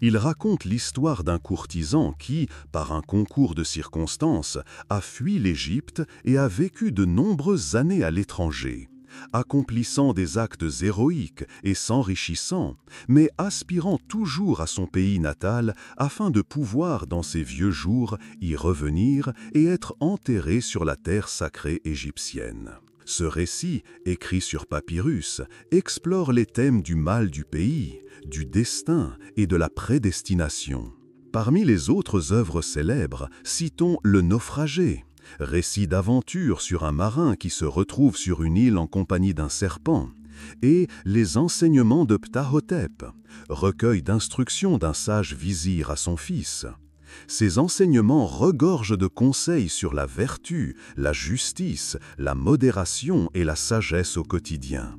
Il raconte l'histoire d'un courtisan qui, par un concours de circonstances, a fui l'Égypte et a vécu de nombreuses années à l'étranger, accomplissant des actes héroïques et s'enrichissant, mais aspirant toujours à son pays natal afin de pouvoir, dans ses vieux jours, y revenir et être enterré sur la terre sacrée égyptienne. Ce récit, écrit sur papyrus, explore les thèmes du mal du pays, du destin et de la prédestination. Parmi les autres œuvres célèbres, citons Le Naufragé, récit d'aventure sur un marin qui se retrouve sur une île en compagnie d'un serpent, et Les Enseignements de Ptahhotep, recueil d'instructions d'un sage vizir à son fils. Ces enseignements regorgent de conseils sur la vertu, la justice, la modération et la sagesse au quotidien.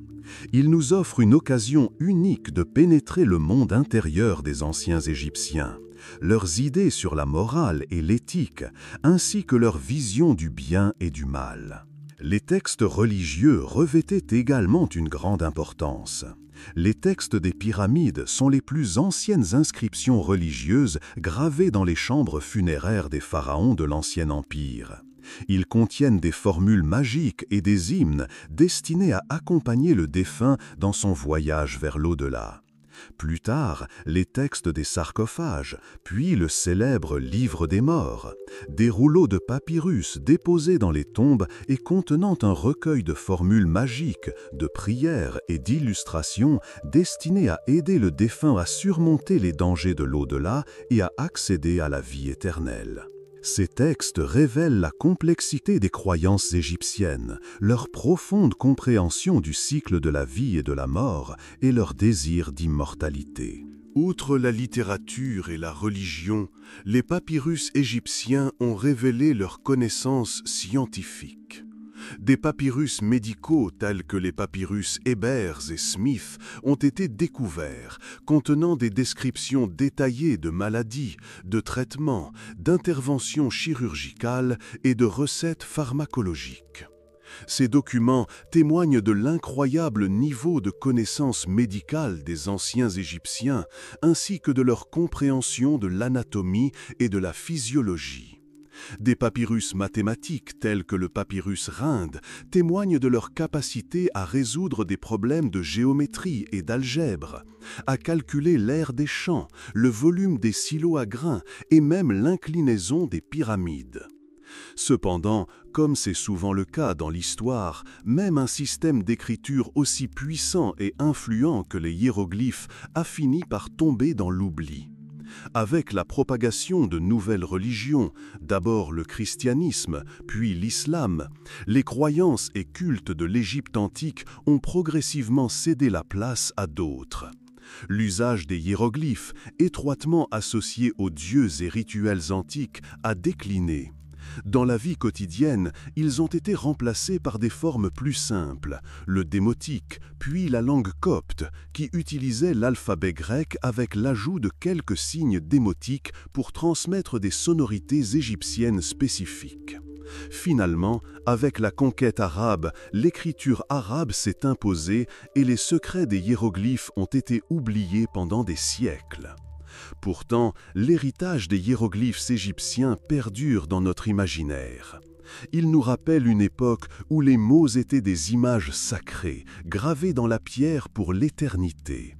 Ils nous offrent une occasion unique de pénétrer le monde intérieur des anciens Égyptiens, leurs idées sur la morale et l'éthique, ainsi que leur vision du bien et du mal. Les textes religieux revêtaient également une grande importance. Les textes des pyramides sont les plus anciennes inscriptions religieuses gravées dans les chambres funéraires des pharaons de l'Ancien Empire. Ils contiennent des formules magiques et des hymnes destinés à accompagner le défunt dans son voyage vers l'au-delà. Plus tard, les textes des sarcophages, puis le célèbre Livre des morts, des rouleaux de papyrus déposés dans les tombes et contenant un recueil de formules magiques, de prières et d'illustrations destinées à aider le défunt à surmonter les dangers de l'au-delà et à accéder à la vie éternelle. Ces textes révèlent la complexité des croyances égyptiennes, leur profonde compréhension du cycle de la vie et de la mort et leur désir d'immortalité. Outre la littérature et la religion, les papyrus égyptiens ont révélé leurs connaissances scientifiques. Des papyrus médicaux tels que les papyrus Ebers et Smith ont été découverts, contenant des descriptions détaillées de maladies, de traitements, d'interventions chirurgicales et de recettes pharmacologiques. Ces documents témoignent de l'incroyable niveau de connaissance médicale des anciens Égyptiens, ainsi que de leur compréhension de l'anatomie et de la physiologie. Des papyrus mathématiques tels que le papyrus Rhind témoignent de leur capacité à résoudre des problèmes de géométrie et d'algèbre, à calculer l'air des champs, le volume des silos à grains et même l'inclinaison des pyramides. Cependant, comme c'est souvent le cas dans l'histoire, même un système d'écriture aussi puissant et influent que les hiéroglyphes a fini par tomber dans l'oubli. Avec la propagation de nouvelles religions, d'abord le christianisme, puis l'islam, les croyances et cultes de l'Égypte antique ont progressivement cédé la place à d'autres. L'usage des hiéroglyphes, étroitement associés aux dieux et rituels antiques, a décliné. Dans la vie quotidienne, ils ont été remplacés par des formes plus simples, le démotique, puis la langue copte, qui utilisait l'alphabet grec avec l'ajout de quelques signes démotiques pour transmettre des sonorités égyptiennes spécifiques. Finalement, avec la conquête arabe, l'écriture arabe s'est imposée et les secrets des hiéroglyphes ont été oubliés pendant des siècles. Pourtant, l'héritage des hiéroglyphes égyptiens perdure dans notre imaginaire. Il nous rappelle une époque où les mots étaient des images sacrées, gravées dans la pierre pour l'éternité.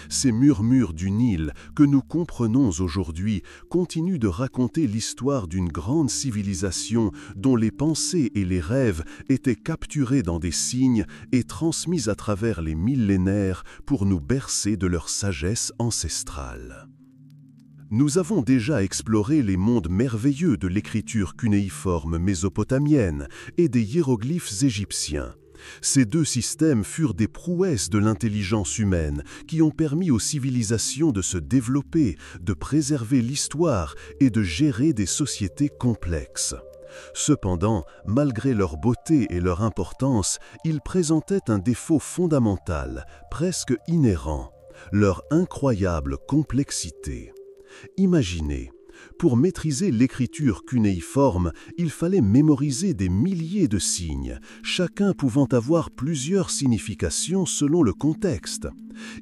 Ces murmures du Nil, que nous comprenons aujourd'hui, continuent de raconter l'histoire d'une grande civilisation dont les pensées et les rêves étaient capturés dans des signes et transmis à travers les millénaires pour nous bercer de leur sagesse ancestrale. Nous avons déjà exploré les mondes merveilleux de l'écriture cunéiforme mésopotamienne et des hiéroglyphes égyptiens. Ces deux systèmes furent des prouesses de l'intelligence humaine qui ont permis aux civilisations de se développer, de préserver l'histoire et de gérer des sociétés complexes. Cependant, malgré leur beauté et leur importance, ils présentaient un défaut fondamental, presque inhérent, leur incroyable complexité. Imaginez, pour maîtriser l'écriture cunéiforme, il fallait mémoriser des milliers de signes, chacun pouvant avoir plusieurs significations selon le contexte.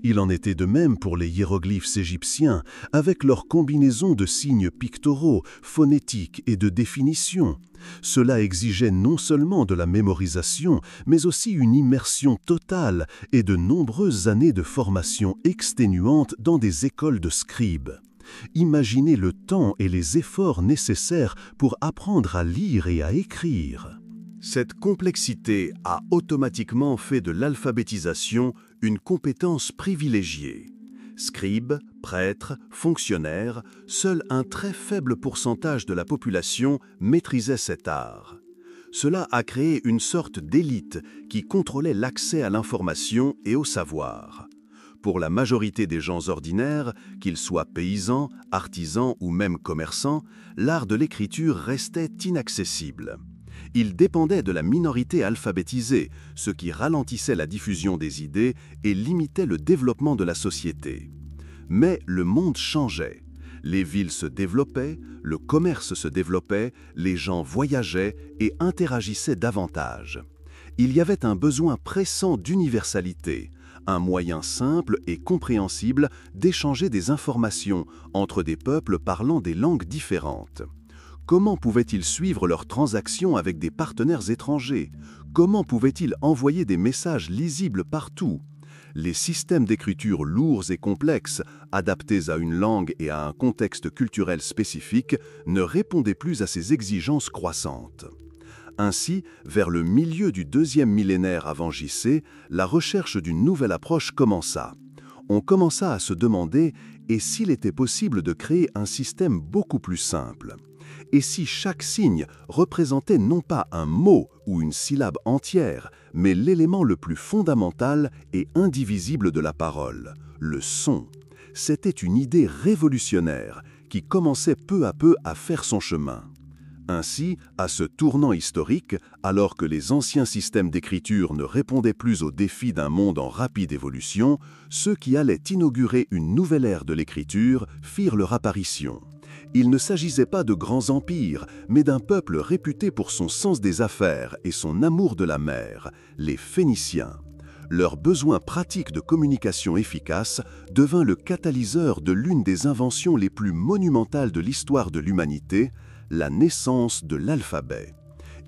Il en était de même pour les hiéroglyphes égyptiens, avec leur combinaison de signes pictoraux, phonétiques et de définitions. Cela exigeait non seulement de la mémorisation, mais aussi une immersion totale et de nombreuses années de formation exténuante dans des écoles de scribes. Imaginez le temps et les efforts nécessaires pour apprendre à lire et à écrire. Cette complexité a automatiquement fait de l'alphabétisation une compétence privilégiée. Scribes, prêtres, fonctionnaires, seul un très faible pourcentage de la population maîtrisait cet art. Cela a créé une sorte d'élite qui contrôlait l'accès à l'information et au savoir. Pour la majorité des gens ordinaires, qu'ils soient paysans, artisans ou même commerçants, l'art de l'écriture restait inaccessible. Il dépendait de la minorité alphabétisée, ce qui ralentissait la diffusion des idées et limitait le développement de la société. Mais le monde changeait. Les villes se développaient, le commerce se développait, les gens voyageaient et interagissaient davantage. Il y avait un besoin pressant d'universalité, un moyen simple et compréhensible d'échanger des informations entre des peuples parlant des langues différentes. Comment pouvaient-ils suivre leurs transactions avec des partenaires étrangers? Comment pouvaient-ils envoyer des messages lisibles partout? Les systèmes d'écriture lourds et complexes, adaptés à une langue et à un contexte culturel spécifique, ne répondaient plus à ces exigences croissantes. Ainsi, vers le milieu du deuxième millénaire avant JC, la recherche d'une nouvelle approche commença. On commença à se demander et s'il était possible de créer un système beaucoup plus simple. Et si chaque signe représentait non pas un mot ou une syllabe entière, mais l'élément le plus fondamental et indivisible de la parole, le son. C'était une idée révolutionnaire qui commençait peu à peu à faire son chemin. Ainsi, à ce tournant historique, alors que les anciens systèmes d'écriture ne répondaient plus aux défis d'un monde en rapide évolution, ceux qui allaient inaugurer une nouvelle ère de l'écriture firent leur apparition. Il ne s'agissait pas de grands empires, mais d'un peuple réputé pour son sens des affaires et son amour de la mer, les Phéniciens. Leur besoin pratique de communication efficace devint le catalyseur de l'une des inventions les plus monumentales de l'histoire de l'humanité, la naissance de l'alphabet.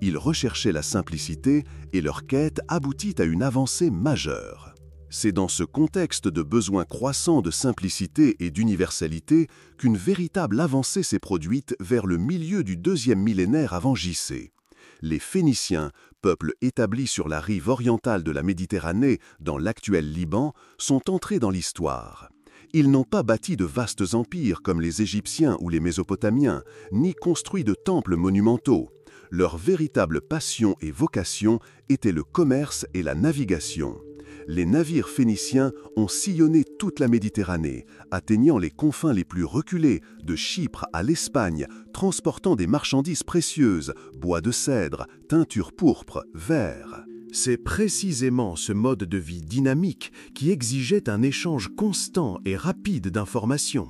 Ils recherchaient la simplicité et leur quête aboutit à une avancée majeure. C'est dans ce contexte de besoin croissant de simplicité et d'universalité qu'une véritable avancée s'est produite vers le milieu du deuxième millénaire avant JC. Les Phéniciens, peuple établi sur la rive orientale de la Méditerranée, dans l'actuel Liban, sont entrés dans l'histoire. Ils n'ont pas bâti de vastes empires comme les Égyptiens ou les Mésopotamiens, ni construit de temples monumentaux. Leur véritable passion et vocation était le commerce et la navigation. Les navires phéniciens ont sillonné toute la Méditerranée, atteignant les confins les plus reculés, de Chypre à l'Espagne, transportant des marchandises précieuses, bois de cèdre, teinture pourpre, verre. C'est précisément ce mode de vie dynamique qui exigeait un échange constant et rapide d'informations.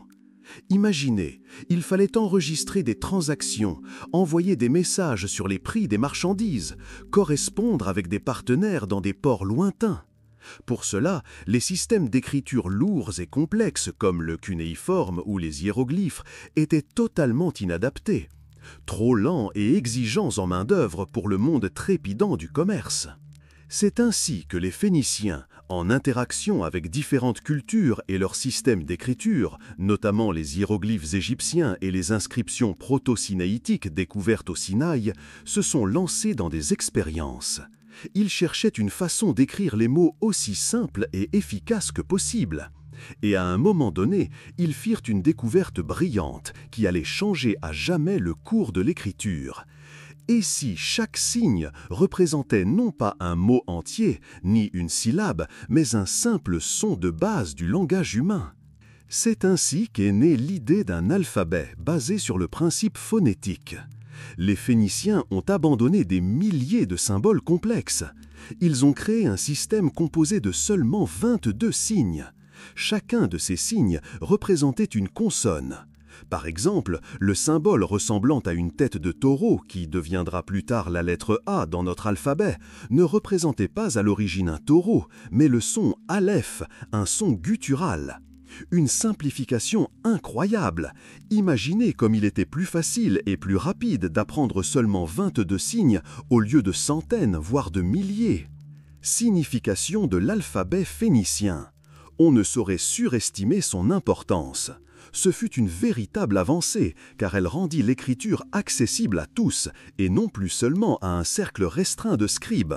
Imaginez, il fallait enregistrer des transactions, envoyer des messages sur les prix des marchandises, correspondre avec des partenaires dans des ports lointains. Pour cela, les systèmes d'écriture lourds et complexes comme le cunéiforme ou les hiéroglyphes étaient totalement inadaptés, trop lents et exigeants en main-d'œuvre pour le monde trépidant du commerce. C'est ainsi que les Phéniciens, en interaction avec différentes cultures et leurs systèmes d'écriture, notamment les hiéroglyphes égyptiens et les inscriptions proto-sinaïtiques découvertes au Sinaï, se sont lancés dans des expériences. Ils cherchaient une façon d'écrire les mots aussi simple et efficace que possible. Et à un moment donné, ils firent une découverte brillante qui allait changer à jamais le cours de l'écriture. Et si chaque signe représentait non pas un mot entier, ni une syllabe, mais un simple son de base du langage humain? C'est ainsi qu'est née l'idée d'un alphabet basé sur le principe phonétique. Les Phéniciens ont abandonné des milliers de symboles complexes. Ils ont créé un système composé de seulement 22 signes. Chacun de ces signes représentait une consonne. Par exemple, le symbole ressemblant à une tête de taureau, qui deviendra plus tard la lettre A dans notre alphabet, ne représentait pas à l'origine un taureau, mais le son aleph, un son guttural. Une simplification incroyable. Imaginez comme il était plus facile et plus rapide d'apprendre seulement 22 signes au lieu de centaines, voire de milliers. Signification de l'alphabet phénicien. On ne saurait surestimer son importance. Ce fut une véritable avancée, car elle rendit l'écriture accessible à tous, et non plus seulement à un cercle restreint de scribes.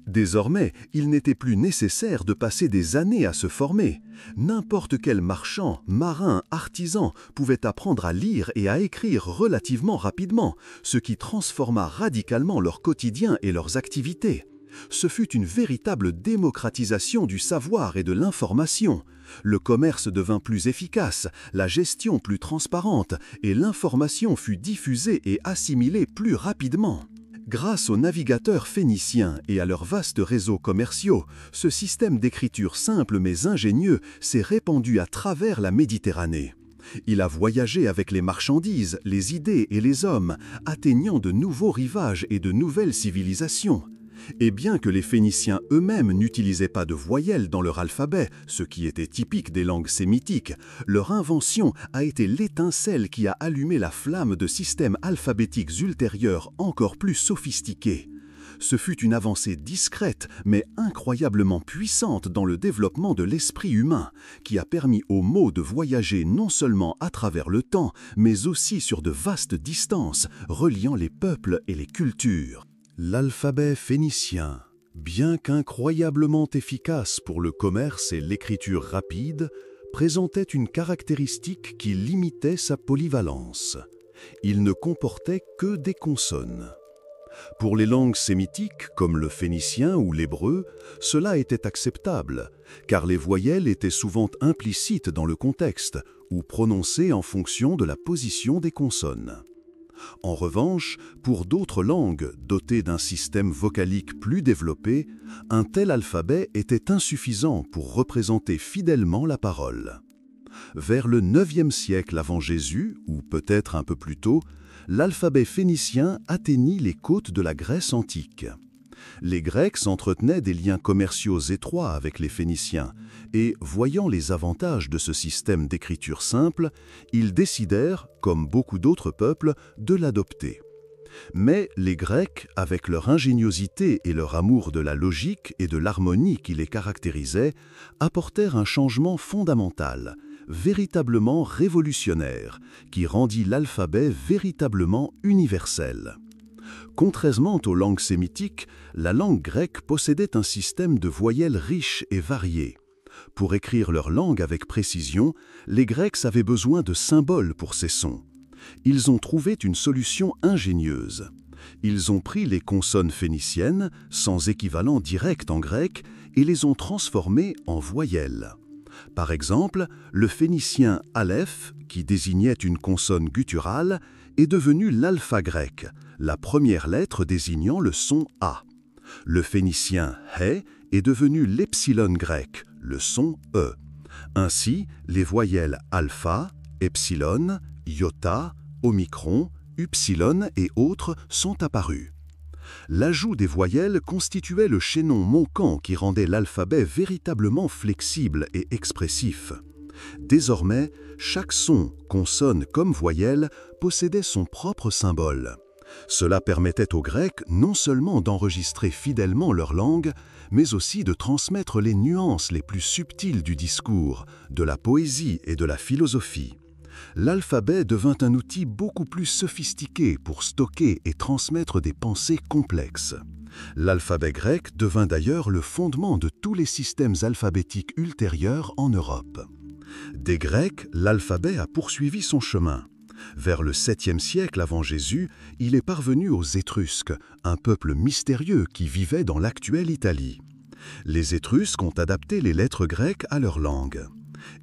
Désormais, il n'était plus nécessaire de passer des années à se former. N'importe quel marchand, marin, artisan pouvait apprendre à lire et à écrire relativement rapidement, ce qui transforma radicalement leur quotidien et leurs activités. Ce fut une véritable démocratisation du savoir et de l'information. Le commerce devint plus efficace, la gestion plus transparente, et l'information fut diffusée et assimilée plus rapidement. Grâce aux navigateurs phéniciens et à leurs vastes réseaux commerciaux, ce système d'écriture simple mais ingénieux s'est répandu à travers la Méditerranée. Il a voyagé avec les marchandises, les idées et les hommes, atteignant de nouveaux rivages et de nouvelles civilisations. Et bien que les Phéniciens eux-mêmes n'utilisaient pas de voyelles dans leur alphabet, ce qui était typique des langues sémitiques, leur invention a été l'étincelle qui a allumé la flamme de systèmes alphabétiques ultérieurs encore plus sophistiqués. Ce fut une avancée discrète, mais incroyablement puissante dans le développement de l'esprit humain, qui a permis aux mots de voyager non seulement à travers le temps, mais aussi sur de vastes distances, reliant les peuples et les cultures. L'alphabet phénicien, bien qu'incroyablement efficace pour le commerce et l'écriture rapide, présentait une caractéristique qui limitait sa polyvalence. Il ne comportait que des consonnes. Pour les langues sémitiques, comme le phénicien ou l'hébreu, cela était acceptable, car les voyelles étaient souvent implicites dans le contexte ou prononcées en fonction de la position des consonnes. En revanche, pour d'autres langues dotées d'un système vocalique plus développé, un tel alphabet était insuffisant pour représenter fidèlement la parole. Vers le IXe siècle avant Jésus, ou peut-être un peu plus tôt, l'alphabet phénicien atteignit les côtes de la Grèce antique. Les Grecs s'entretenaient des liens commerciaux étroits avec les Phéniciens et, voyant les avantages de ce système d'écriture simple, ils décidèrent, comme beaucoup d'autres peuples, de l'adopter. Mais les Grecs, avec leur ingéniosité et leur amour de la logique et de l'harmonie qui les caractérisait, apportèrent un changement fondamental, véritablement révolutionnaire, qui rendit l'alphabet véritablement universel. Contrairement aux langues sémitiques, la langue grecque possédait un système de voyelles riche et varié. Pour écrire leur langue avec précision, les Grecs avaient besoin de symboles pour ces sons. Ils ont trouvé une solution ingénieuse. Ils ont pris les consonnes phéniciennes, sans équivalent direct en grec, et les ont transformées en voyelles. Par exemple, le phénicien aleph, qui désignait une consonne gutturale, est devenu l'alpha grec, la première lettre désignant le son A. Le phénicien he est devenu l'epsilon grec, le son E. Ainsi, les voyelles alpha, epsilon, iota, omicron, upsilon et autres sont apparues. L'ajout des voyelles constituait le chaînon manquant qui rendait l'alphabet véritablement flexible et expressif. Désormais, chaque son, consonne comme voyelle, possédait son propre symbole. Cela permettait aux Grecs non seulement d'enregistrer fidèlement leur langue, mais aussi de transmettre les nuances les plus subtiles du discours, de la poésie et de la philosophie. L'alphabet devint un outil beaucoup plus sophistiqué pour stocker et transmettre des pensées complexes. L'alphabet grec devint d'ailleurs le fondement de tous les systèmes alphabétiques ultérieurs en Europe. Des Grecs, l'alphabet a poursuivi son chemin. Vers le 7e siècle avant Jésus, il est parvenu aux Étrusques, un peuple mystérieux qui vivait dans l'actuelle Italie. Les Étrusques ont adapté les lettres grecques à leur langue.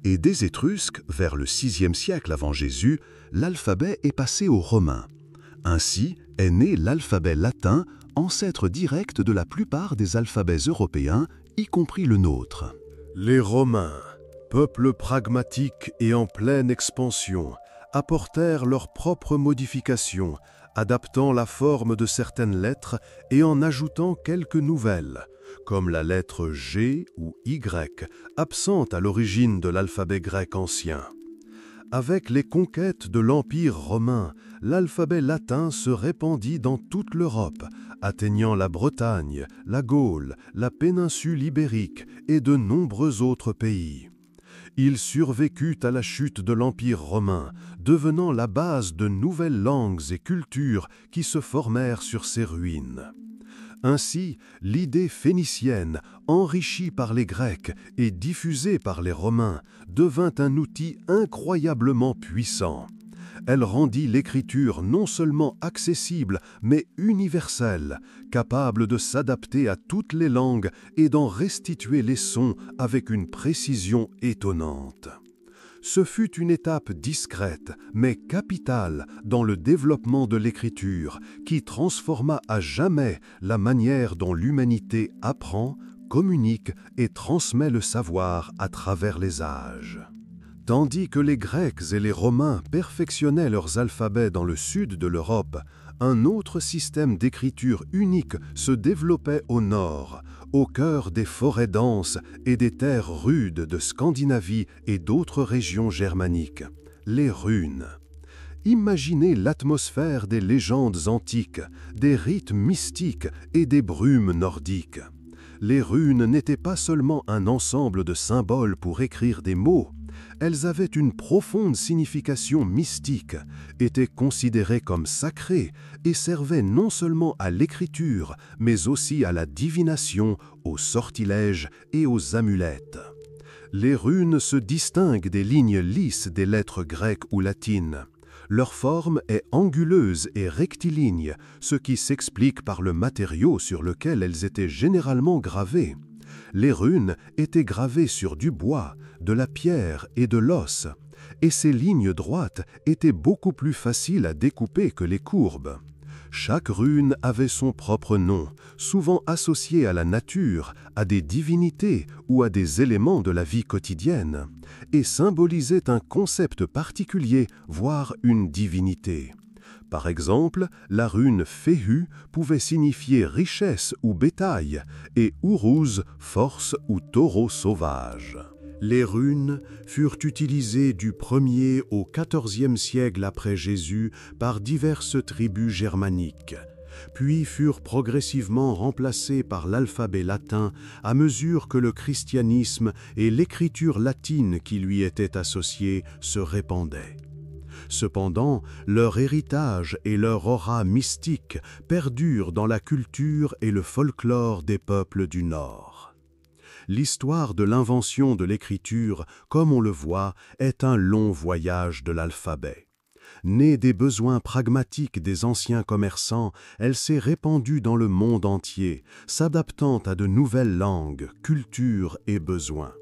Et des Étrusques, vers le 6e siècle avant Jésus, l'alphabet est passé aux Romains. Ainsi est né l'alphabet latin, ancêtre direct de la plupart des alphabets européens, y compris le nôtre. Les Romains, peuple pragmatique et en pleine expansion, apportèrent leurs propres modifications, adaptant la forme de certaines lettres et en ajoutant quelques nouvelles, comme la lettre G ou Y, absente à l'origine de l'alphabet grec ancien. Avec les conquêtes de l'Empire romain, l'alphabet latin se répandit dans toute l'Europe, atteignant la Bretagne, la Gaule, la péninsule ibérique et de nombreux autres pays. Il survécut à la chute de l'Empire romain, devenant la base de nouvelles langues et cultures qui se formèrent sur ses ruines. Ainsi, l'idée phénicienne, enrichie par les Grecs et diffusée par les Romains, devint un outil incroyablement puissant. Elle rendit l'écriture non seulement accessible, mais universelle, capable de s'adapter à toutes les langues et d'en restituer les sons avec une précision étonnante. Ce fut une étape discrète, mais capitale dans le développement de l'écriture, qui transforma à jamais la manière dont l'humanité apprend, communique et transmet le savoir à travers les âges. Tandis que les Grecs et les Romains perfectionnaient leurs alphabets dans le sud de l'Europe, un autre système d'écriture unique se développait au nord, au cœur des forêts denses et des terres rudes de Scandinavie et d'autres régions germaniques, les runes. Imaginez l'atmosphère des légendes antiques, des rites mystiques et des brumes nordiques. Les runes n'étaient pas seulement un ensemble de symboles pour écrire des mots, elles avaient une profonde signification mystique, étaient considérées comme sacrées et servaient non seulement à l'écriture, mais aussi à la divination, aux sortilèges et aux amulettes. Les runes se distinguent des lignes lisses des lettres grecques ou latines. Leur forme est anguleuse et rectiligne, ce qui s'explique par le matériau sur lequel elles étaient généralement gravées. Les runes étaient gravées sur du bois, de la pierre et de l'os, et ces lignes droites étaient beaucoup plus faciles à découper que les courbes. Chaque rune avait son propre nom, souvent associé à la nature, à des divinités ou à des éléments de la vie quotidienne, et symbolisait un concept particulier, voire une divinité. Par exemple, la rune Féhu pouvait signifier richesse ou bétail, et Uruz, force ou taureau sauvage. Les runes furent utilisées du 1er au 14e siècle après Jésus par diverses tribus germaniques, puis furent progressivement remplacées par l'alphabet latin à mesure que le christianisme et l'écriture latine qui lui était associée se répandaient. Cependant, leur héritage et leur aura mystique perdurent dans la culture et le folklore des peuples du Nord. L'histoire de l'invention de l'écriture, comme on le voit, est un long voyage de l'alphabet. Née des besoins pragmatiques des anciens commerçants, elle s'est répandue dans le monde entier, s'adaptant à de nouvelles langues, cultures et besoins.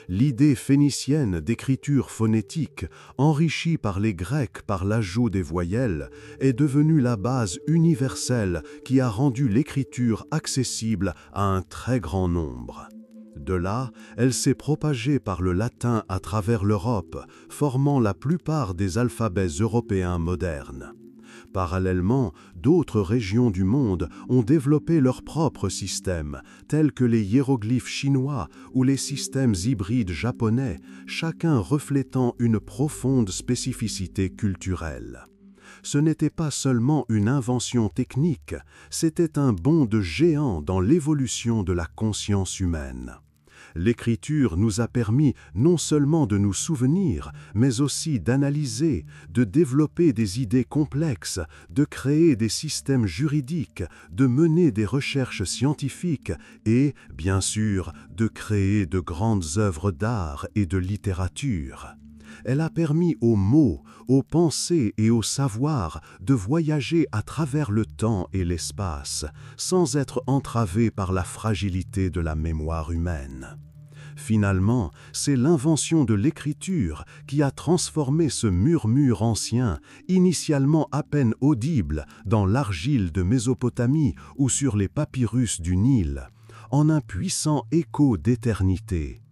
L'idée phénicienne d'écriture phonétique, enrichie par les Grecs par l'ajout des voyelles, est devenue la base universelle qui a rendu l'écriture accessible à un très grand nombre. De là, elle s'est propagée par le latin à travers l'Europe, formant la plupart des alphabets européens modernes. Parallèlement, d'autres régions du monde ont développé leurs propres systèmes, tels que les hiéroglyphes chinois ou les systèmes hybrides japonais, chacun reflétant une profonde spécificité culturelle. Ce n'était pas seulement une invention technique, c'était un bond de géant dans l'évolution de la conscience humaine. L'écriture nous a permis non seulement de nous souvenir, mais aussi d'analyser, de développer des idées complexes, de créer des systèmes juridiques, de mener des recherches scientifiques et, bien sûr, de créer de grandes œuvres d'art et de littérature. Elle a permis aux mots, aux pensées et au savoir de voyager à travers le temps et l'espace, sans être entravés par la fragilité de la mémoire humaine. Finalement, c'est l'invention de l'écriture qui a transformé ce murmure ancien, initialement à peine audible dans l'argile de Mésopotamie ou sur les papyrus du Nil, en un puissant écho d'éternité.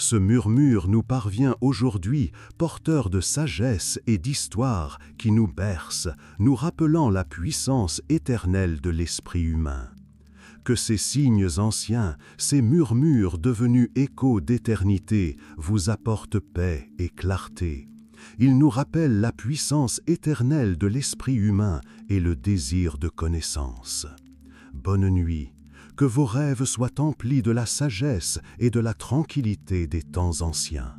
Ce murmure nous parvient aujourd'hui, porteur de sagesse et d'histoire qui nous berce, nous rappelant la puissance éternelle de l'esprit humain. Que ces signes anciens, ces murmures devenus échos d'éternité, vous apportent paix et clarté. Ils nous rappellent la puissance éternelle de l'esprit humain et le désir de connaissance. Bonne nuit. Que vos rêves soient emplis de la sagesse et de la tranquillité des temps anciens.